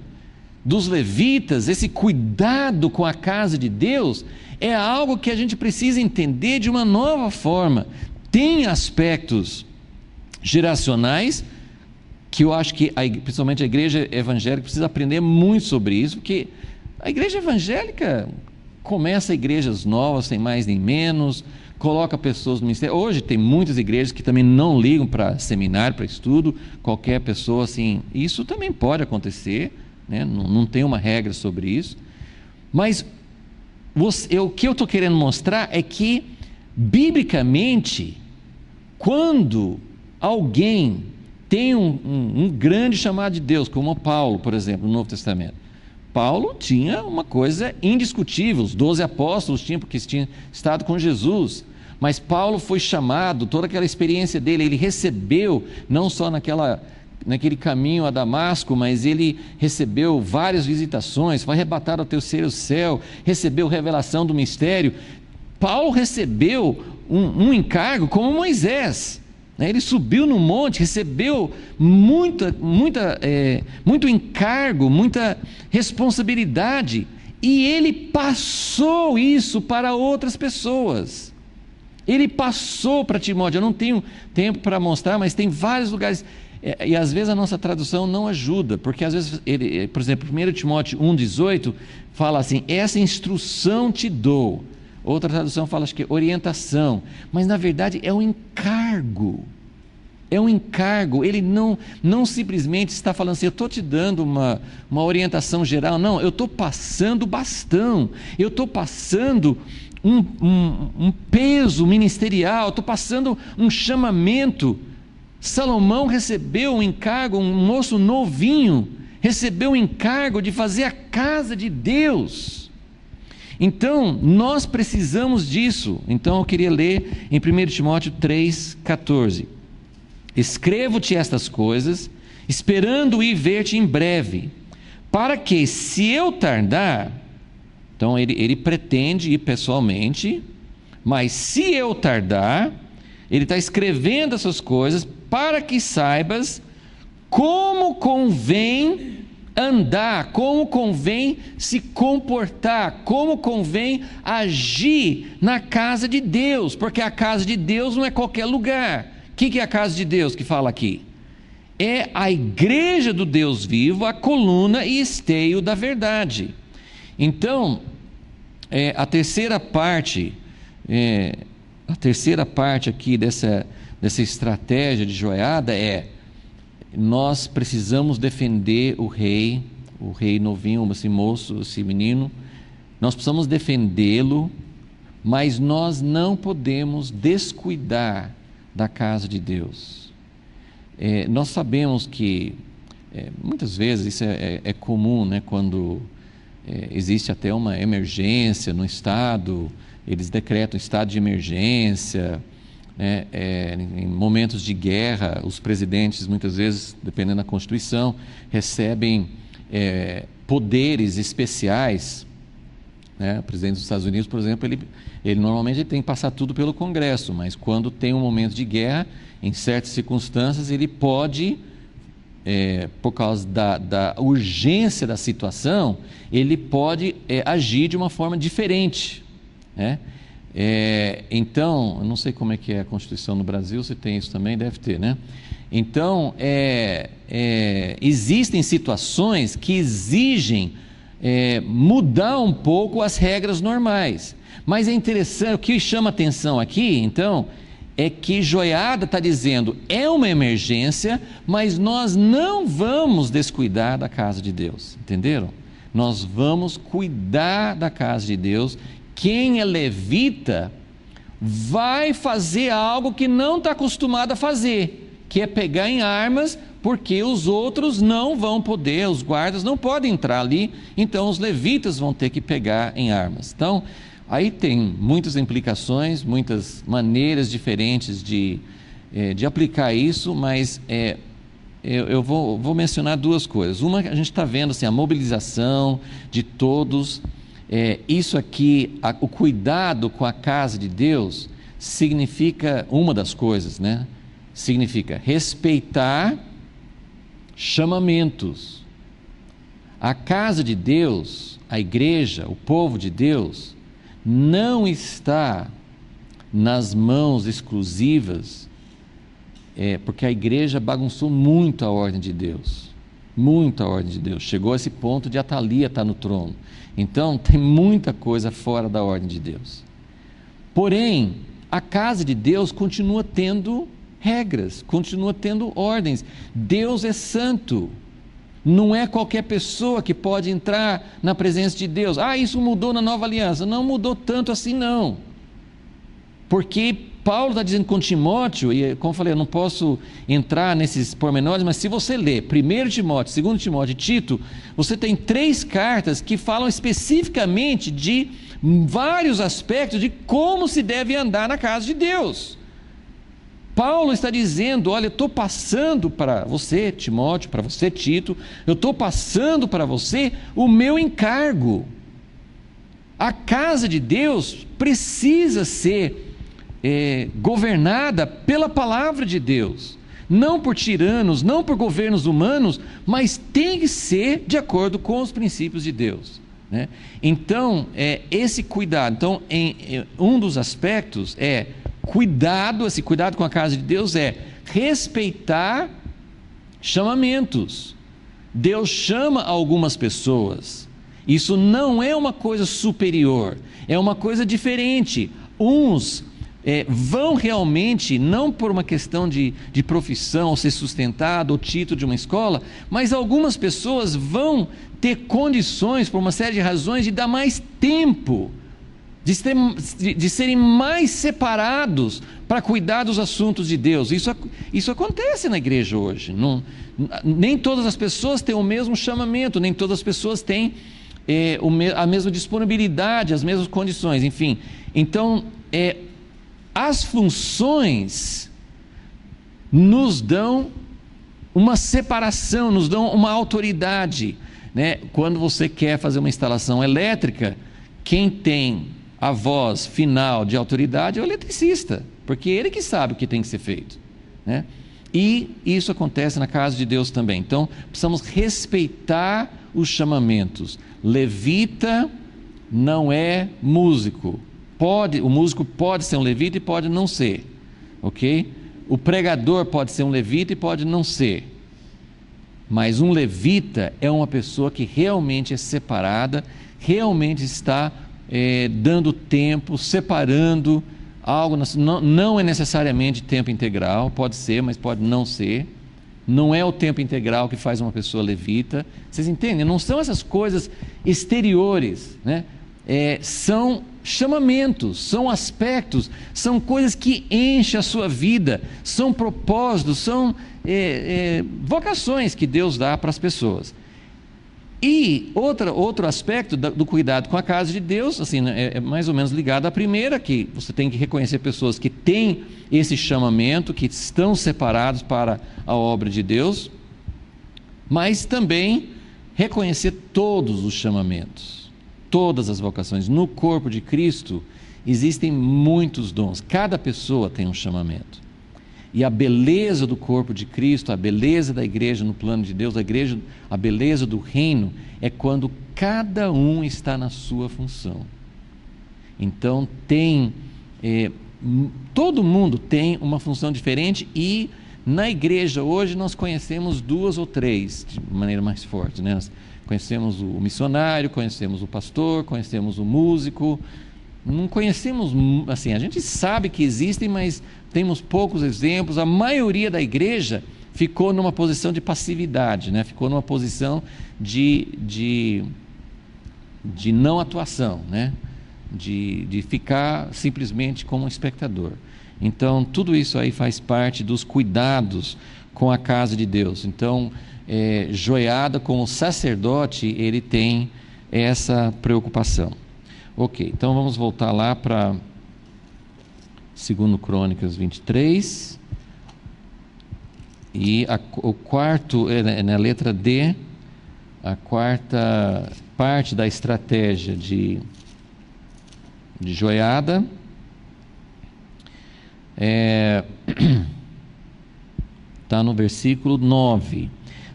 dos levitas, esse cuidado com a casa de Deus, é algo que a gente precisa entender de uma nova forma. Tem aspectos geracionais que eu acho que principalmente a igreja evangélica precisa aprender muito sobre isso, porque a igreja evangélica começa igrejas novas, sem mais nem menos, coloca pessoas no ministério. Hoje tem muitas igrejas que também não ligam para seminário, para estudo, qualquer pessoa assim, isso também pode acontecer, né? Não tem uma regra sobre isso, mas o que eu estou querendo mostrar é que, biblicamente, quando alguém tem um grande chamado de Deus, como Paulo, por exemplo, no Novo Testamento, Paulo tinha uma coisa indiscutível, os 12 apóstolos tinham, porque tinham estado com Jesus, mas Paulo foi chamado, toda aquela experiência dele, ele recebeu, não só naquele caminho a Damasco, mas ele recebeu várias visitações, foi arrebatado ao terceiro céu, recebeu revelação do mistério. Paulo recebeu um encargo como Moisés, né? Ele subiu no monte, recebeu muito encargo, muita responsabilidade, e ele passou isso para outras pessoas. Ele passou para Timóteo. Eu não tenho tempo para mostrar, mas tem vários lugares. E às vezes a nossa tradução não ajuda, porque às vezes, por exemplo, 1 Timóteo 1,18 fala assim: essa instrução te dou. Outra tradução fala, acho que orientação, mas na verdade é um encargo. É um encargo. Ele não simplesmente está falando assim: eu estou te dando uma orientação geral. Não, eu estou passando o bastão, eu estou passando um peso ministerial, estou passando um chamamento. Salomão recebeu um encargo, um moço novinho, recebeu o encargo de fazer a casa de Deus. Então, nós precisamos disso. Então, eu queria ler em 1 Timóteo 3,14. Escrevo-te estas coisas, esperando ir ver-te em breve, para que, se eu tardar, então ele pretende ir pessoalmente, mas se eu tardar, ele está escrevendo essas coisas para que saibas como convém andar, como convém se comportar, como convém agir na casa de Deus, porque a casa de Deus não é qualquer lugar. O que é a casa de Deus que fala aqui? É a igreja do Deus vivo, a coluna e esteio da verdade. Então, a terceira parte aqui dessa estratégia de joiada nós precisamos defender o rei novinho, esse moço, esse menino, nós precisamos defendê-lo, mas nós não podemos descuidar da casa de Deus. Nós sabemos que muitas vezes isso é comum, né? Quando existe até uma emergência no estado, eles decretam estado de emergência, né? Em momentos de guerra, os presidentes, muitas vezes, dependendo da Constituição, recebem poderes especiais, né? O presidente dos Estados Unidos, por exemplo, ele normalmente tem que passar tudo pelo Congresso, mas quando tem um momento de guerra, em certas circunstâncias, ele pode, por causa da urgência da situação, ele pode agir de uma forma diferente, né? Então, eu não sei como é que é a Constituição no Brasil, se tem isso também, deve ter, né? Então, existem situações que exigem mudar um pouco as regras normais, mas é interessante, o que chama atenção aqui, então, é que Joiada está dizendo, é uma emergência, mas nós não vamos descuidar da casa de Deus, entenderam? Nós vamos cuidar da casa de Deus. Quem é levita vai fazer algo que não está acostumado a fazer, que é pegar em armas, porque os outros não vão poder, os guardas não podem entrar ali, então os levitas vão ter que pegar em armas. Então, aí tem muitas implicações, muitas maneiras diferentes de aplicar isso, mas eu vou mencionar duas coisas. Uma, a gente está vendo assim, a mobilização de todos. Isso aqui, o cuidado com a casa de Deus, significa uma das coisas, né? Significa respeitar chamamentos. A casa de Deus, a igreja, o povo de Deus, não está nas mãos exclusivas, porque a igreja bagunçou muito a ordem de Deus, muito a ordem de Deus, chegou a esse ponto de Atalia estar no trono. Então tem muita coisa fora da ordem de Deus. Porém, a casa de Deus continua tendo regras, continua tendo ordens. Deus é santo. Não é qualquer pessoa que pode entrar na presença de Deus. Isso mudou na nova aliança. Não mudou tanto assim não. Porque Paulo está dizendo com Timóteo, e como eu falei, eu não posso entrar nesses pormenores, mas se você ler 1 Timóteo, 2 Timóteo e Tito, você tem 3 cartas que falam especificamente de vários aspectos de como se deve andar na casa de Deus. Paulo está dizendo, olha, eu estou passando para você, Timóteo, para você, Tito, eu estou passando para você o meu encargo. A casa de Deus precisa ser governada pela palavra de Deus, não por tiranos, não por governos humanos, mas tem que ser de acordo com os princípios de Deus, né? Então, esse cuidado, então, um dos aspectos esse cuidado com a casa de Deus é respeitar chamamentos. Deus chama algumas pessoas, isso não é uma coisa superior, é uma coisa diferente. Uns vão realmente, não por uma questão de profissão, ser sustentado, ou título de uma escola, mas algumas pessoas vão ter condições, por uma série de razões, de dar mais tempo, de serem mais separados para cuidar dos assuntos de Deus. Isso acontece na igreja hoje. Nem todas as pessoas têm o mesmo chamamento, nem todas as pessoas têm a mesma disponibilidade, as mesmas condições, enfim. Então, as funções nos dão uma separação, nos dão uma autoridade, né? Quando você quer fazer uma instalação elétrica, quem tem a voz final de autoridade é o eletricista, porque ele que sabe o que tem que ser feito, né? E isso acontece na casa de Deus também. Então, precisamos respeitar os chamamentos. Levita não é músico. O músico pode ser um levita e pode não ser, ok? O pregador pode ser um levita e pode não ser. Mas um levita é uma pessoa que realmente é separada, realmente está dando tempo, separando algo. Não é necessariamente tempo integral, pode ser, mas pode não ser. Não é o tempo integral que faz uma pessoa levita. Vocês entendem? Não são essas coisas exteriores, né? São chamamentos, são aspectos, são coisas que enchem a sua vida, são propósitos, são vocações que Deus dá para as pessoas. E outro aspecto do cuidado com a casa de Deus, assim, é mais ou menos ligado à primeira, que você tem que reconhecer pessoas que têm esse chamamento, que estão separados para a obra de Deus, mas também reconhecer todos os chamamentos, todas as vocações. No corpo de Cristo existem muitos dons, cada pessoa tem um chamamento. E a beleza do corpo de Cristo, a beleza da igreja no plano de Deus, a beleza do reino, é quando cada um está na sua função. Então todo mundo tem uma função diferente, e na igreja hoje nós conhecemos 2 ou 3 de maneira mais forte, né? Nós conhecemos o missionário, conhecemos o pastor, conhecemos o músico, não conhecemos, assim, a gente sabe que existem, mas temos poucos exemplos. A maioria da igreja ficou numa posição de passividade, né? Ficou numa posição de não atuação, né? De ficar simplesmente como um espectador. Então, tudo isso aí faz parte dos cuidados com a casa de Deus. Então, Joiada, como sacerdote, ele tem essa preocupação. Ok, então vamos voltar lá para 2 Crônicas 23. E o quarto, na letra D, a quarta parte da estratégia de Joiada está no versículo 9.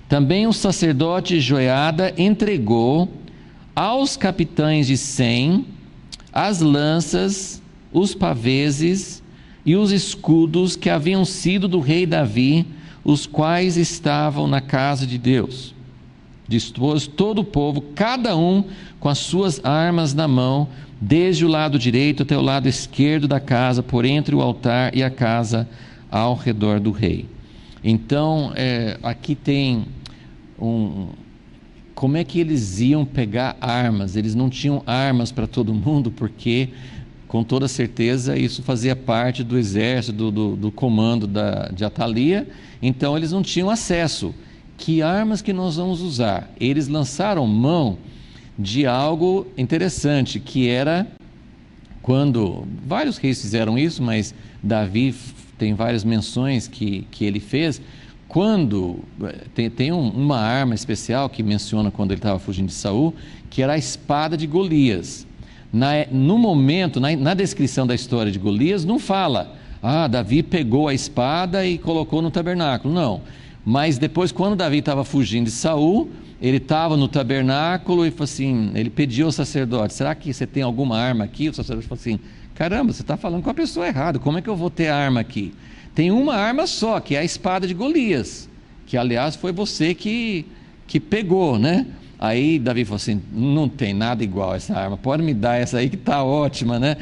Também o sacerdote Joiada entregou aos capitães de 100 as lanças, os paveses e os escudos que haviam sido do rei Davi, os quais estavam na casa de Deus. Dispôs todo o povo, cada um com as suas armas na mão, desde o lado direito até o lado esquerdo da casa, por entre o altar e a casa, ao redor do rei. Então, aqui tem como é que eles iam pegar armas? Eles não tinham armas para todo mundo, porque com toda certeza isso fazia parte do exército, do comando de Atalia. Então eles não tinham acesso. Que armas que nós vamos usar? Eles lançaram mão de algo interessante, que era quando vários reis fizeram isso, mas Davi tem várias menções que ele fez. Quando tem uma arma especial que menciona quando ele estava fugindo de Saul, que era a espada de Golias. No momento, na descrição da história de Golias, não fala, Davi pegou a espada e colocou no tabernáculo. Não. Mas depois, quando Davi estava fugindo de Saul, ele estava no tabernáculo e falou assim, ele pediu ao sacerdote: será que você tem alguma arma aqui? O sacerdote falou assim: caramba, você está falando com a pessoa errada, como é que eu vou ter arma aqui? Tem uma arma só, que é a espada de Golias, que aliás foi você que pegou, né? Aí Davi falou assim: não tem nada igual a essa arma, pode me dar essa aí que está ótima, né?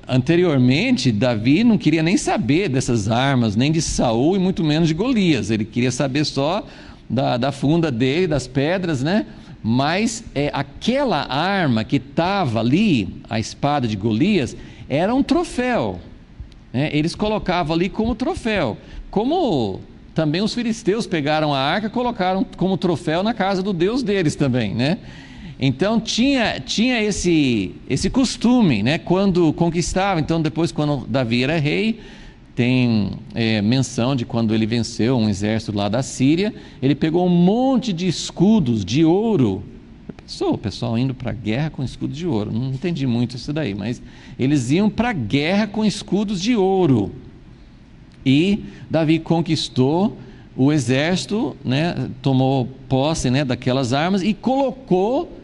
Anteriormente, Davi não queria nem saber dessas armas, nem de Saul e muito menos de Golias. Ele queria saber só da funda dele, das pedras, né? Mas aquela arma que estava ali, a espada de Golias, era um troféu, né? Eles colocavam ali como troféu, como também os filisteus pegaram a arca e colocaram como troféu na casa do Deus deles também, né? Então tinha esse costume, né? Quando conquistava. Então depois, quando Davi era rei, tem menção de quando ele venceu um exército lá da Síria, ele pegou um monte de escudos de ouro. O pessoal indo para a guerra com escudos de ouro, não entendi muito isso daí, mas eles iam para a guerra com escudos de ouro. E Davi conquistou o exército, né? Tomou posse, né, daquelas armas e colocou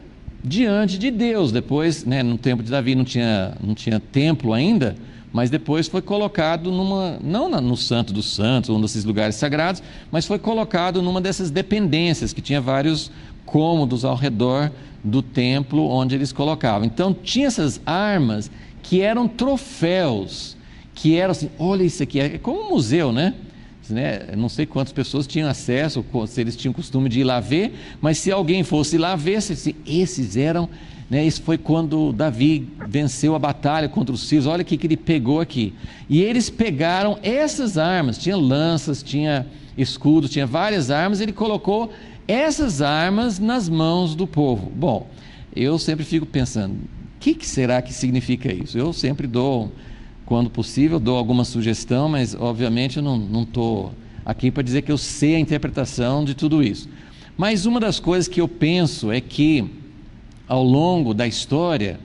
diante de Deus. Depois, né, no tempo de Davi não tinha templo ainda, mas depois foi colocado não no Santo dos Santos, um desses lugares sagrados, mas foi colocado numa dessas dependências que tinha vários cômodos ao redor do templo onde eles colocavam. Então tinha essas armas que eram troféus, que eram assim: olha isso aqui, é como um museu, né? Não sei quantas pessoas tinham acesso, se eles tinham costume de ir lá ver, mas se alguém fosse lá ver, esses eram, né? Isso foi quando Davi venceu a batalha contra os sírios. Olha o que ele pegou aqui. E eles pegaram essas armas, tinha lanças, tinha escudos, tinha várias armas. Ele colocou essas armas nas mãos do povo. Bom, eu sempre fico pensando, o que será que significa isso? Eu sempre quando possível, dou alguma sugestão, mas obviamente eu não estou aqui para dizer que eu sei a interpretação de tudo isso. Mas uma das coisas que eu penso é que, ao longo da história,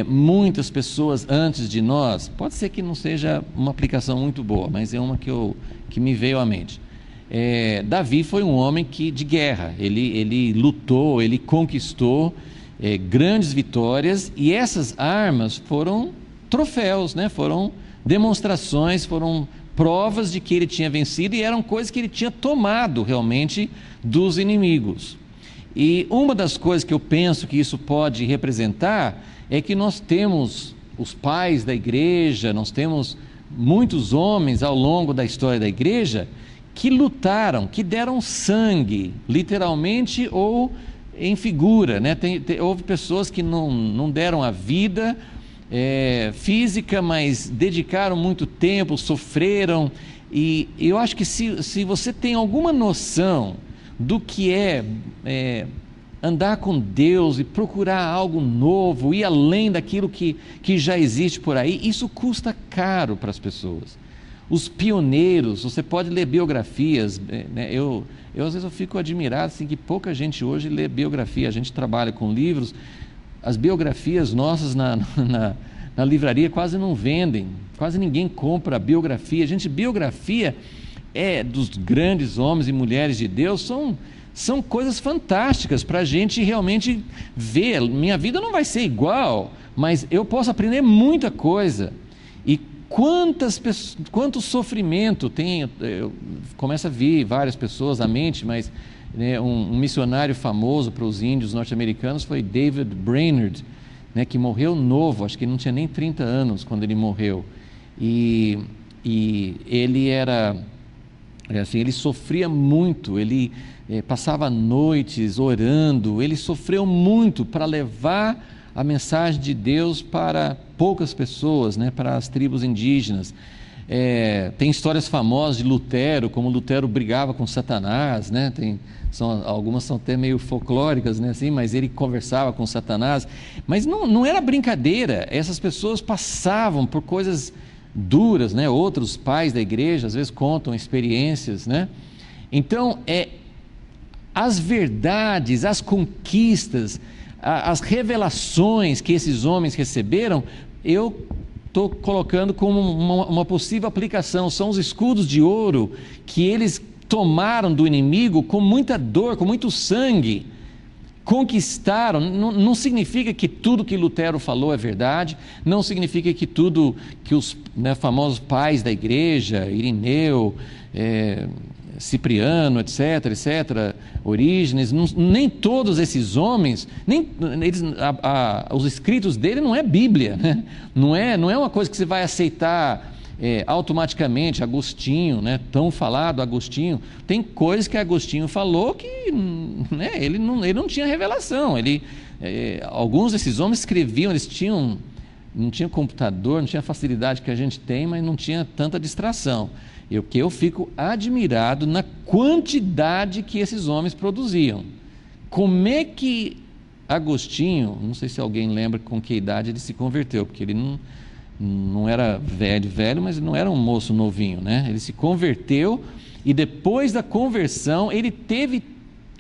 muitas pessoas antes de nós, pode ser que não seja uma aplicação muito boa, mas é uma que me veio à mente. Davi foi um homem de guerra, ele lutou, ele conquistou grandes vitórias, e essas armas foram troféus, né? Foram demonstrações, foram provas de que ele tinha vencido, e eram coisas que ele tinha tomado realmente dos inimigos. E uma das coisas que eu penso que isso pode representar é que nós temos os pais da igreja, nós temos muitos homens ao longo da história da igreja que lutaram, que deram sangue, literalmente ou em figura, né? Houve pessoas que não deram a vida física, mas dedicaram muito tempo, sofreram. E eu acho que se você tem alguma noção do que andar com Deus e procurar algo novo, ir além daquilo que já existe por aí, isso custa caro para as pessoas. Os pioneiros, você pode ler biografias, né? Eu às vezes eu fico admirado assim, que pouca gente hoje lê biografia. A gente trabalha com livros, as biografias nossas na livraria quase não vendem, quase ninguém compra a biografia. Biografia dos grandes homens e mulheres de Deus são coisas fantásticas para a gente realmente ver. Minha vida não vai ser igual, mas eu posso aprender muita coisa. E quanto sofrimento tem, eu começo a ver várias pessoas à mente, mas né, um missionário famoso para os índios norte-americanos foi David Brainerd, né, que morreu novo, acho que ele não tinha nem 30 anos quando ele morreu, e ele era assim, ele sofria muito, ele passava noites orando, ele sofreu muito para levar a mensagem de Deus para poucas pessoas, né, para as tribos indígenas. Tem histórias famosas de Lutero, como Lutero brigava com Satanás, né? Algumas são até meio folclóricas, né, assim, mas ele conversava com Satanás. Mas não era brincadeira, essas pessoas passavam por coisas duras, né? Outros pais da igreja às vezes contam experiências, né? Então, as verdades, as conquistas, as revelações que esses homens receberam, eu estou colocando como uma possível aplicação. São os escudos de ouro que eles tomaram do inimigo com muita dor, com muito sangue, conquistaram. Não significa que tudo que Lutero falou é verdade, não significa que tudo que os famosos pais da igreja, Irineu, Cipriano, etc, Orígenes, nem todos esses homens, os escritos dele não é Bíblia, né? Não é uma coisa que você vai aceitar automaticamente. Agostinho, né? Tão falado Agostinho, tem coisas que Agostinho falou que, né, ele não tinha revelação. Alguns desses homens escreviam, não tinham computador, não tinha a facilidade que a gente tem, mas não tinha tanta distração. Eu fico admirado na quantidade que esses homens produziam. Como é que Agostinho, não sei se alguém lembra com que idade ele se converteu, porque ele não era velho, mas não era um moço novinho, né? Ele se converteu e depois da conversão ele teve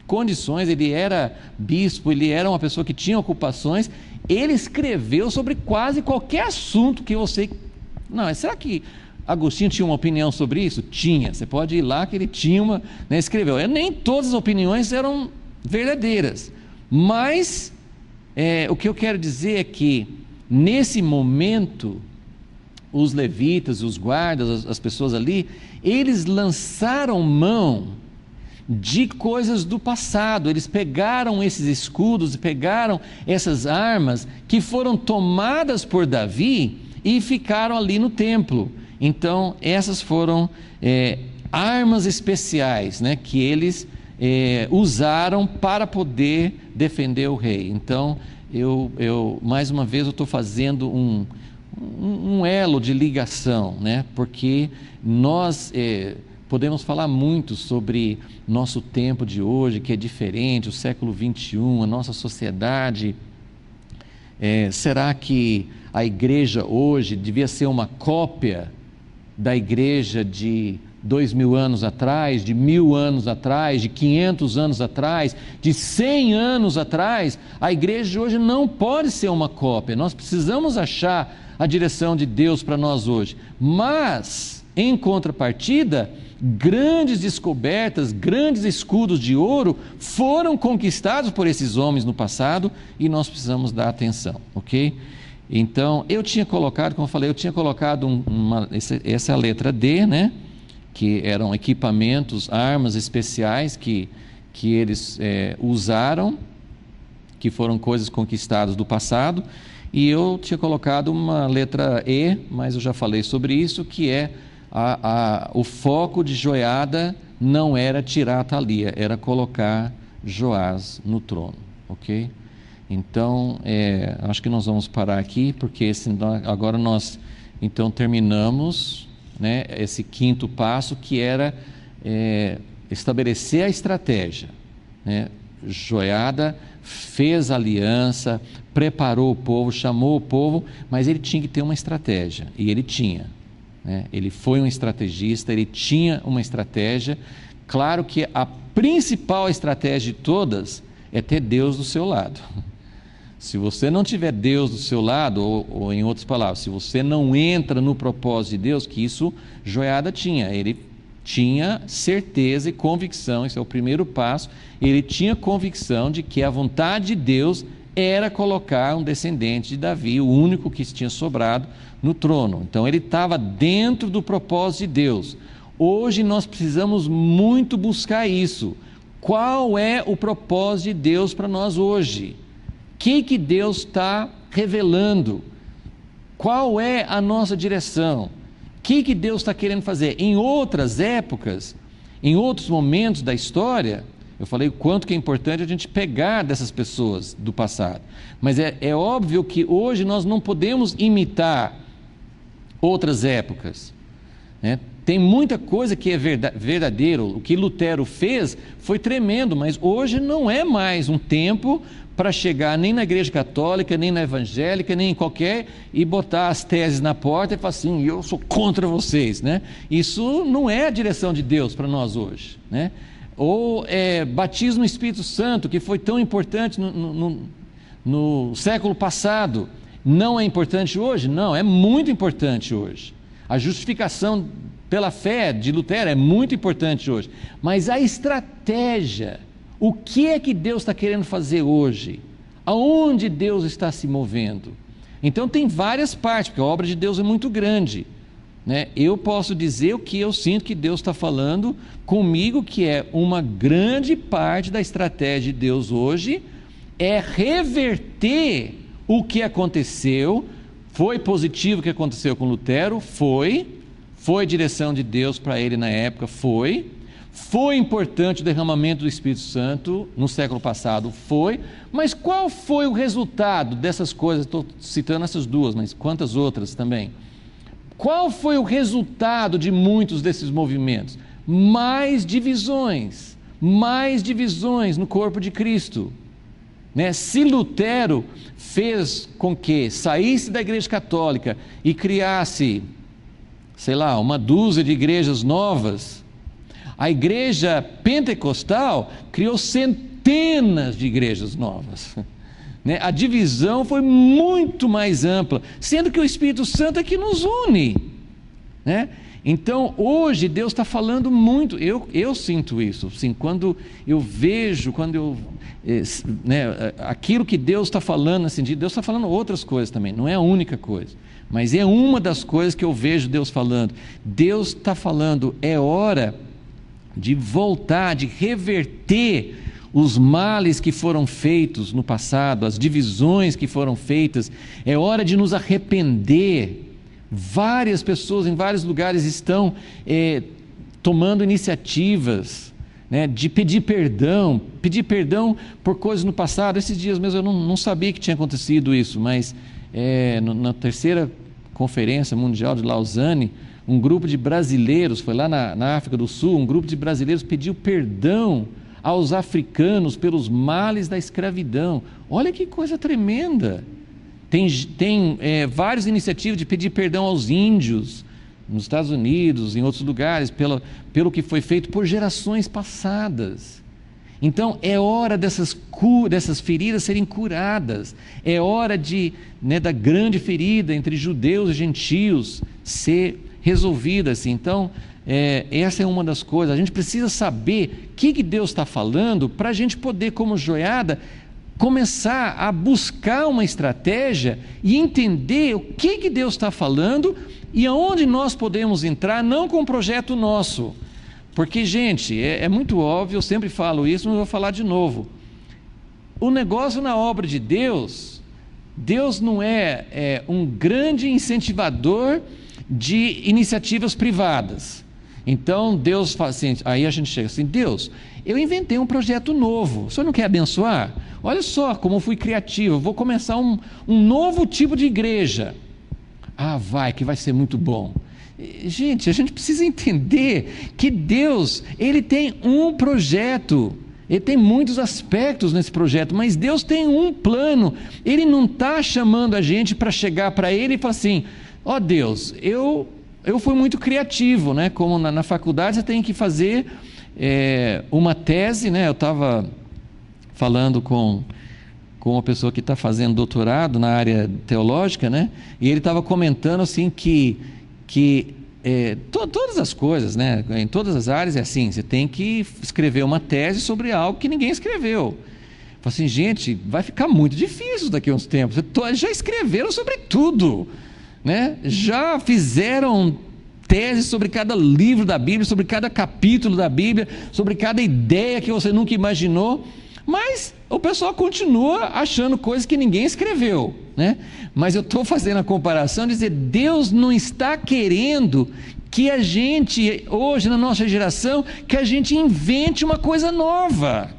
condições, ele era bispo, ele era uma pessoa que tinha ocupações, ele escreveu sobre quase qualquer assunto que você... Não, será que Agostinho tinha uma opinião sobre isso? Tinha, você pode ir lá que ele tinha uma, né, escreveu. Nem todas as opiniões eram verdadeiras, mas o que eu quero dizer é que nesse momento os levitas, os guardas, as pessoas ali, eles lançaram mão de coisas do passado. Eles pegaram esses escudos, pegaram essas armas que foram tomadas por Davi e ficaram ali no templo. Então essas foram armas especiais, né, que eles usaram para poder defender o rei. Então eu mais uma vez eu estou fazendo um elo de ligação, né, porque nós podemos falar muito sobre nosso tempo de hoje, que é diferente, o século 21, a nossa sociedade. Será que a igreja hoje devia ser uma cópia da igreja de 2000 anos atrás, de 1000 anos atrás, de 500 anos atrás, de 100 anos atrás? A igreja de hoje não pode ser uma cópia. Nós precisamos achar a direção de Deus para nós hoje. Mas, em contrapartida, grandes descobertas, grandes escudos de ouro foram conquistados por esses homens no passado e nós precisamos dar atenção, ok? Então, eu tinha colocado, como eu falei, essa é a letra D, né? Que eram equipamentos, armas especiais que eles usaram, que foram coisas conquistadas do passado. E eu tinha colocado uma letra E, mas eu já falei sobre isso, que é o foco de Joiada não era tirar Atalia, era colocar Joás no trono, ok? Então, acho que nós vamos parar aqui, porque agora nós, então, terminamos, né, esse quinto passo, que era estabelecer a estratégia, né? Joiada fez aliança, preparou o povo, chamou o povo, mas ele tinha que ter uma estratégia, e ele tinha, né? Ele foi um estrategista, ele tinha uma estratégia. Claro que a principal estratégia de todas é ter Deus do seu lado. Se você não tiver Deus do seu lado, ou em outras palavras, se você não entra no propósito de Deus, que isso Joiada tinha, ele tinha certeza e convicção, esse é o primeiro passo, ele tinha convicção de que a vontade de Deus era colocar um descendente de Davi, o único que tinha sobrado, no trono. Então ele estava dentro do propósito de Deus. Hoje nós precisamos muito buscar isso. Qual é o propósito de Deus para nós hoje? O que Deus está revelando? Qual é a nossa direção? O que Deus está querendo fazer? Em outras épocas, em outros momentos da história, eu falei o quanto que é importante a gente pegar dessas pessoas do passado. Mas é óbvio que hoje nós não podemos imitar outras épocas, né? Tem muita coisa que é verdadeiro. O que Lutero fez foi tremendo, mas hoje não é mais um tempo para chegar nem na igreja católica, nem na evangélica, nem em qualquer, e botar as teses na porta e falar assim, eu sou contra vocês, né? Isso não é a direção de Deus para nós hoje, né? Ou batismo no Espírito Santo, que foi tão importante no século passado, não é importante hoje? Não, é muito importante hoje. A justificação pela fé de Lutero é muito importante hoje, mas a estratégia, o que é que Deus está querendo fazer hoje? Aonde Deus está se movendo? Então tem várias partes, porque a obra de Deus é muito grande, né? Eu posso dizer o que eu sinto que Deus está falando comigo, que é uma grande parte da estratégia de Deus hoje, é reverter o que aconteceu. Foi positivo o que aconteceu com Lutero? Foi direção de Deus para ele na época? Foi importante o derramamento do Espírito Santo no século passado? Foi. Mas qual foi o resultado dessas coisas? Estou citando essas duas, mas quantas outras também? Qual foi o resultado de muitos desses movimentos? Mais divisões no corpo de Cristo, né? Se Lutero fez com que saísse da igreja católica e criasse, sei lá, uma dúzia de igrejas novas, a igreja pentecostal criou centenas de igrejas novas, né? A divisão foi muito mais ampla, sendo que o Espírito Santo é que nos une, né? Então hoje Deus está falando muito, eu sinto isso, assim, quando eu vejo, aquilo que Deus está falando, assim, Deus está falando outras coisas também, não é a única coisa, mas é uma das coisas que eu vejo Deus falando. Deus está falando, é hora de voltar, de reverter os males que foram feitos no passado, as divisões que foram feitas, é hora de nos arrepender. Várias pessoas em vários lugares estão tomando iniciativas, né, de pedir perdão por coisas no passado. Esses dias mesmo eu não sabia que tinha acontecido isso, mas na terceira conferência mundial de Lausanne, um grupo de brasileiros, foi lá na África do Sul, um grupo de brasileiros pediu perdão aos africanos pelos males da escravidão. Olha que coisa tremenda. Tem várias iniciativas de pedir perdão aos índios, nos Estados Unidos, em outros lugares, pelo que foi feito por gerações passadas. Então é hora dessas feridas serem curadas, é hora da grande ferida entre judeus e gentios ser resolvida assim. Então essa é uma das coisas. A gente precisa saber o que Deus está falando para a gente poder, como Joiada, começar a buscar uma estratégia e entender o que Deus está falando e aonde nós podemos entrar, não com um projeto nosso. Porque, gente, é muito óbvio, eu sempre falo isso, mas vou falar de novo. O negócio na obra de Deus Deus não é um grande incentivador de iniciativas privadas. Então Deus faz assim, aí a gente chega assim: Deus, eu inventei um projeto novo, o senhor não quer abençoar? Olha só como eu fui criativo, eu vou começar um novo tipo de igreja. Que vai ser muito bom. Gente, a gente precisa entender que Deus, Ele tem um projeto, Ele tem muitos aspectos nesse projeto, mas Deus tem um plano. Ele não está chamando a gente para chegar para Ele e falar assim: ó Deus, eu fui muito criativo, né? Como na faculdade você tem que fazer uma tese, né? Eu estava falando com uma pessoa que está fazendo doutorado na área teológica, né? E ele estava comentando assim que todas as coisas, né? Em todas as áreas é assim: você tem que escrever uma tese sobre algo que ninguém escreveu. Falei assim: gente, vai ficar muito difícil daqui a uns tempos. Já escreveram sobre tudo, né? Já fizeram teses sobre cada livro da Bíblia, sobre cada capítulo da Bíblia, sobre cada ideia que você nunca imaginou, mas o pessoal continua achando coisas que ninguém escreveu, né? Mas eu estou fazendo a comparação de dizer: Deus não está querendo que a gente, hoje na nossa geração, que a gente invente uma coisa nova.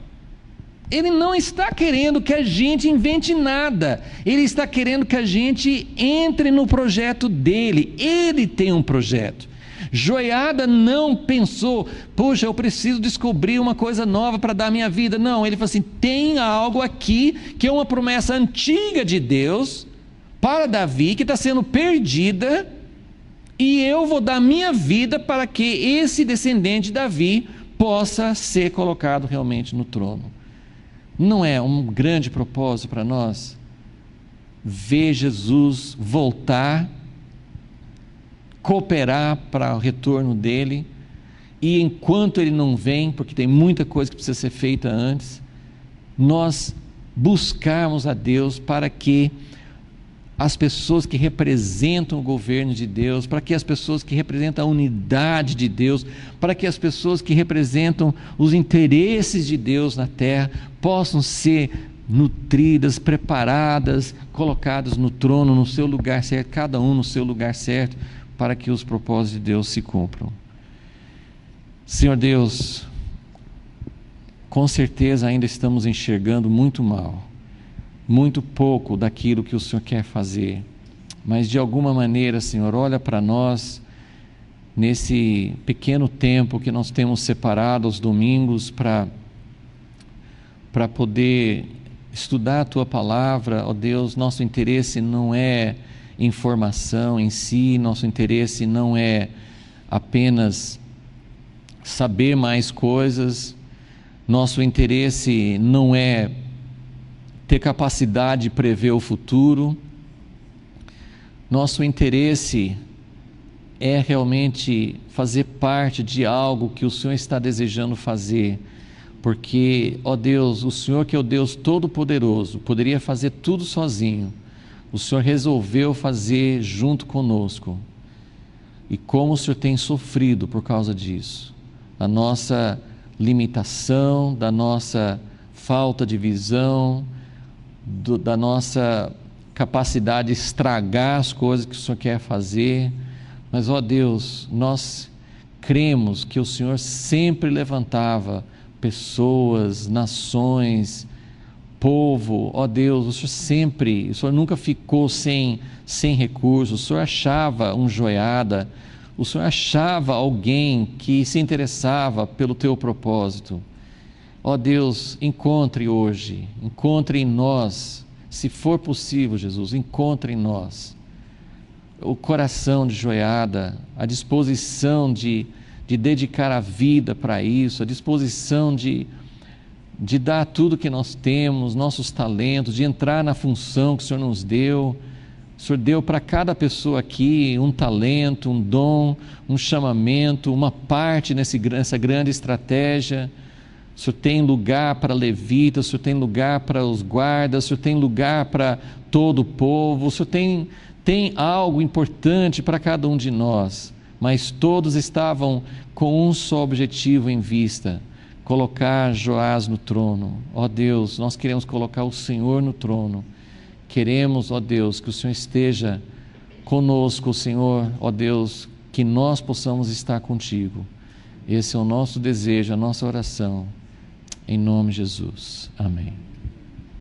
Ele não está querendo que a gente invente nada. Ele está querendo que a gente entre no projeto dele. Ele tem um projeto. Joiada não pensou: puxa, eu preciso descobrir uma coisa nova para dar à minha vida. Não, ele falou assim: tem algo aqui que é uma promessa antiga de Deus para Davi, que está sendo perdida, e eu vou dar minha vida para que esse descendente de Davi possa ser colocado realmente no trono. Não é um grande propósito para nós ver Jesus voltar, cooperar para o retorno dele, e enquanto ele não vem, porque tem muita coisa que precisa ser feita antes, nós buscarmos a Deus para que as pessoas que representam o governo de Deus, para que as pessoas que representam a unidade de Deus, para que as pessoas que representam os interesses de Deus na terra possam ser nutridas, preparadas, colocadas no trono, no seu lugar certo, cada um no seu lugar certo, para que os propósitos de Deus se cumpram. Senhor Deus, com certeza ainda estamos enxergando muito mal, muito pouco daquilo que o Senhor quer fazer, mas de alguma maneira, Senhor, olha para nós nesse pequeno tempo que nós temos separado aos domingos para poder estudar a Tua Palavra. Ó Deus, nosso interesse não é informação em si, nosso interesse não é apenas saber mais coisas, nosso interesse não é ter capacidade de prever o futuro, nosso interesse é realmente fazer parte de algo que o Senhor está desejando fazer, porque, ó Deus, o Senhor, que é o Deus Todo-Poderoso, poderia fazer tudo sozinho. O Senhor resolveu fazer junto conosco, e como o Senhor tem sofrido por causa disso, da nossa limitação, da nossa falta de visão, da nossa capacidade de estragar as coisas que o Senhor quer fazer. Mas, ó Deus, nós cremos que o Senhor sempre levantava pessoas, nações, povo. Ó Deus, o Senhor nunca ficou sem recursos. O Senhor achava um Joiada, o Senhor achava alguém que se interessava pelo teu propósito. Ó Deus, encontre hoje, encontre em nós, se for possível, Jesus, encontre em nós o coração de Joiada, a disposição de dedicar a vida para isso, a disposição de dar tudo que nós temos, nossos talentos, de entrar na função que o Senhor nos deu. O Senhor deu para cada pessoa aqui um talento, um dom, um chamamento, uma parte nessa grande estratégia. O Senhor tem lugar para levitas, o Senhor tem lugar para os guardas, o Senhor tem lugar para todo o povo, o Senhor tem algo importante para cada um de nós, mas todos estavam com um só objetivo em vista: colocar Joás no trono. Ó Deus, nós queremos colocar o Senhor no trono, queremos, ó Deus, que o Senhor esteja conosco, Senhor, ó Deus, que nós possamos estar contigo. Esse é o nosso desejo, a nossa oração, em nome de Jesus. Amém.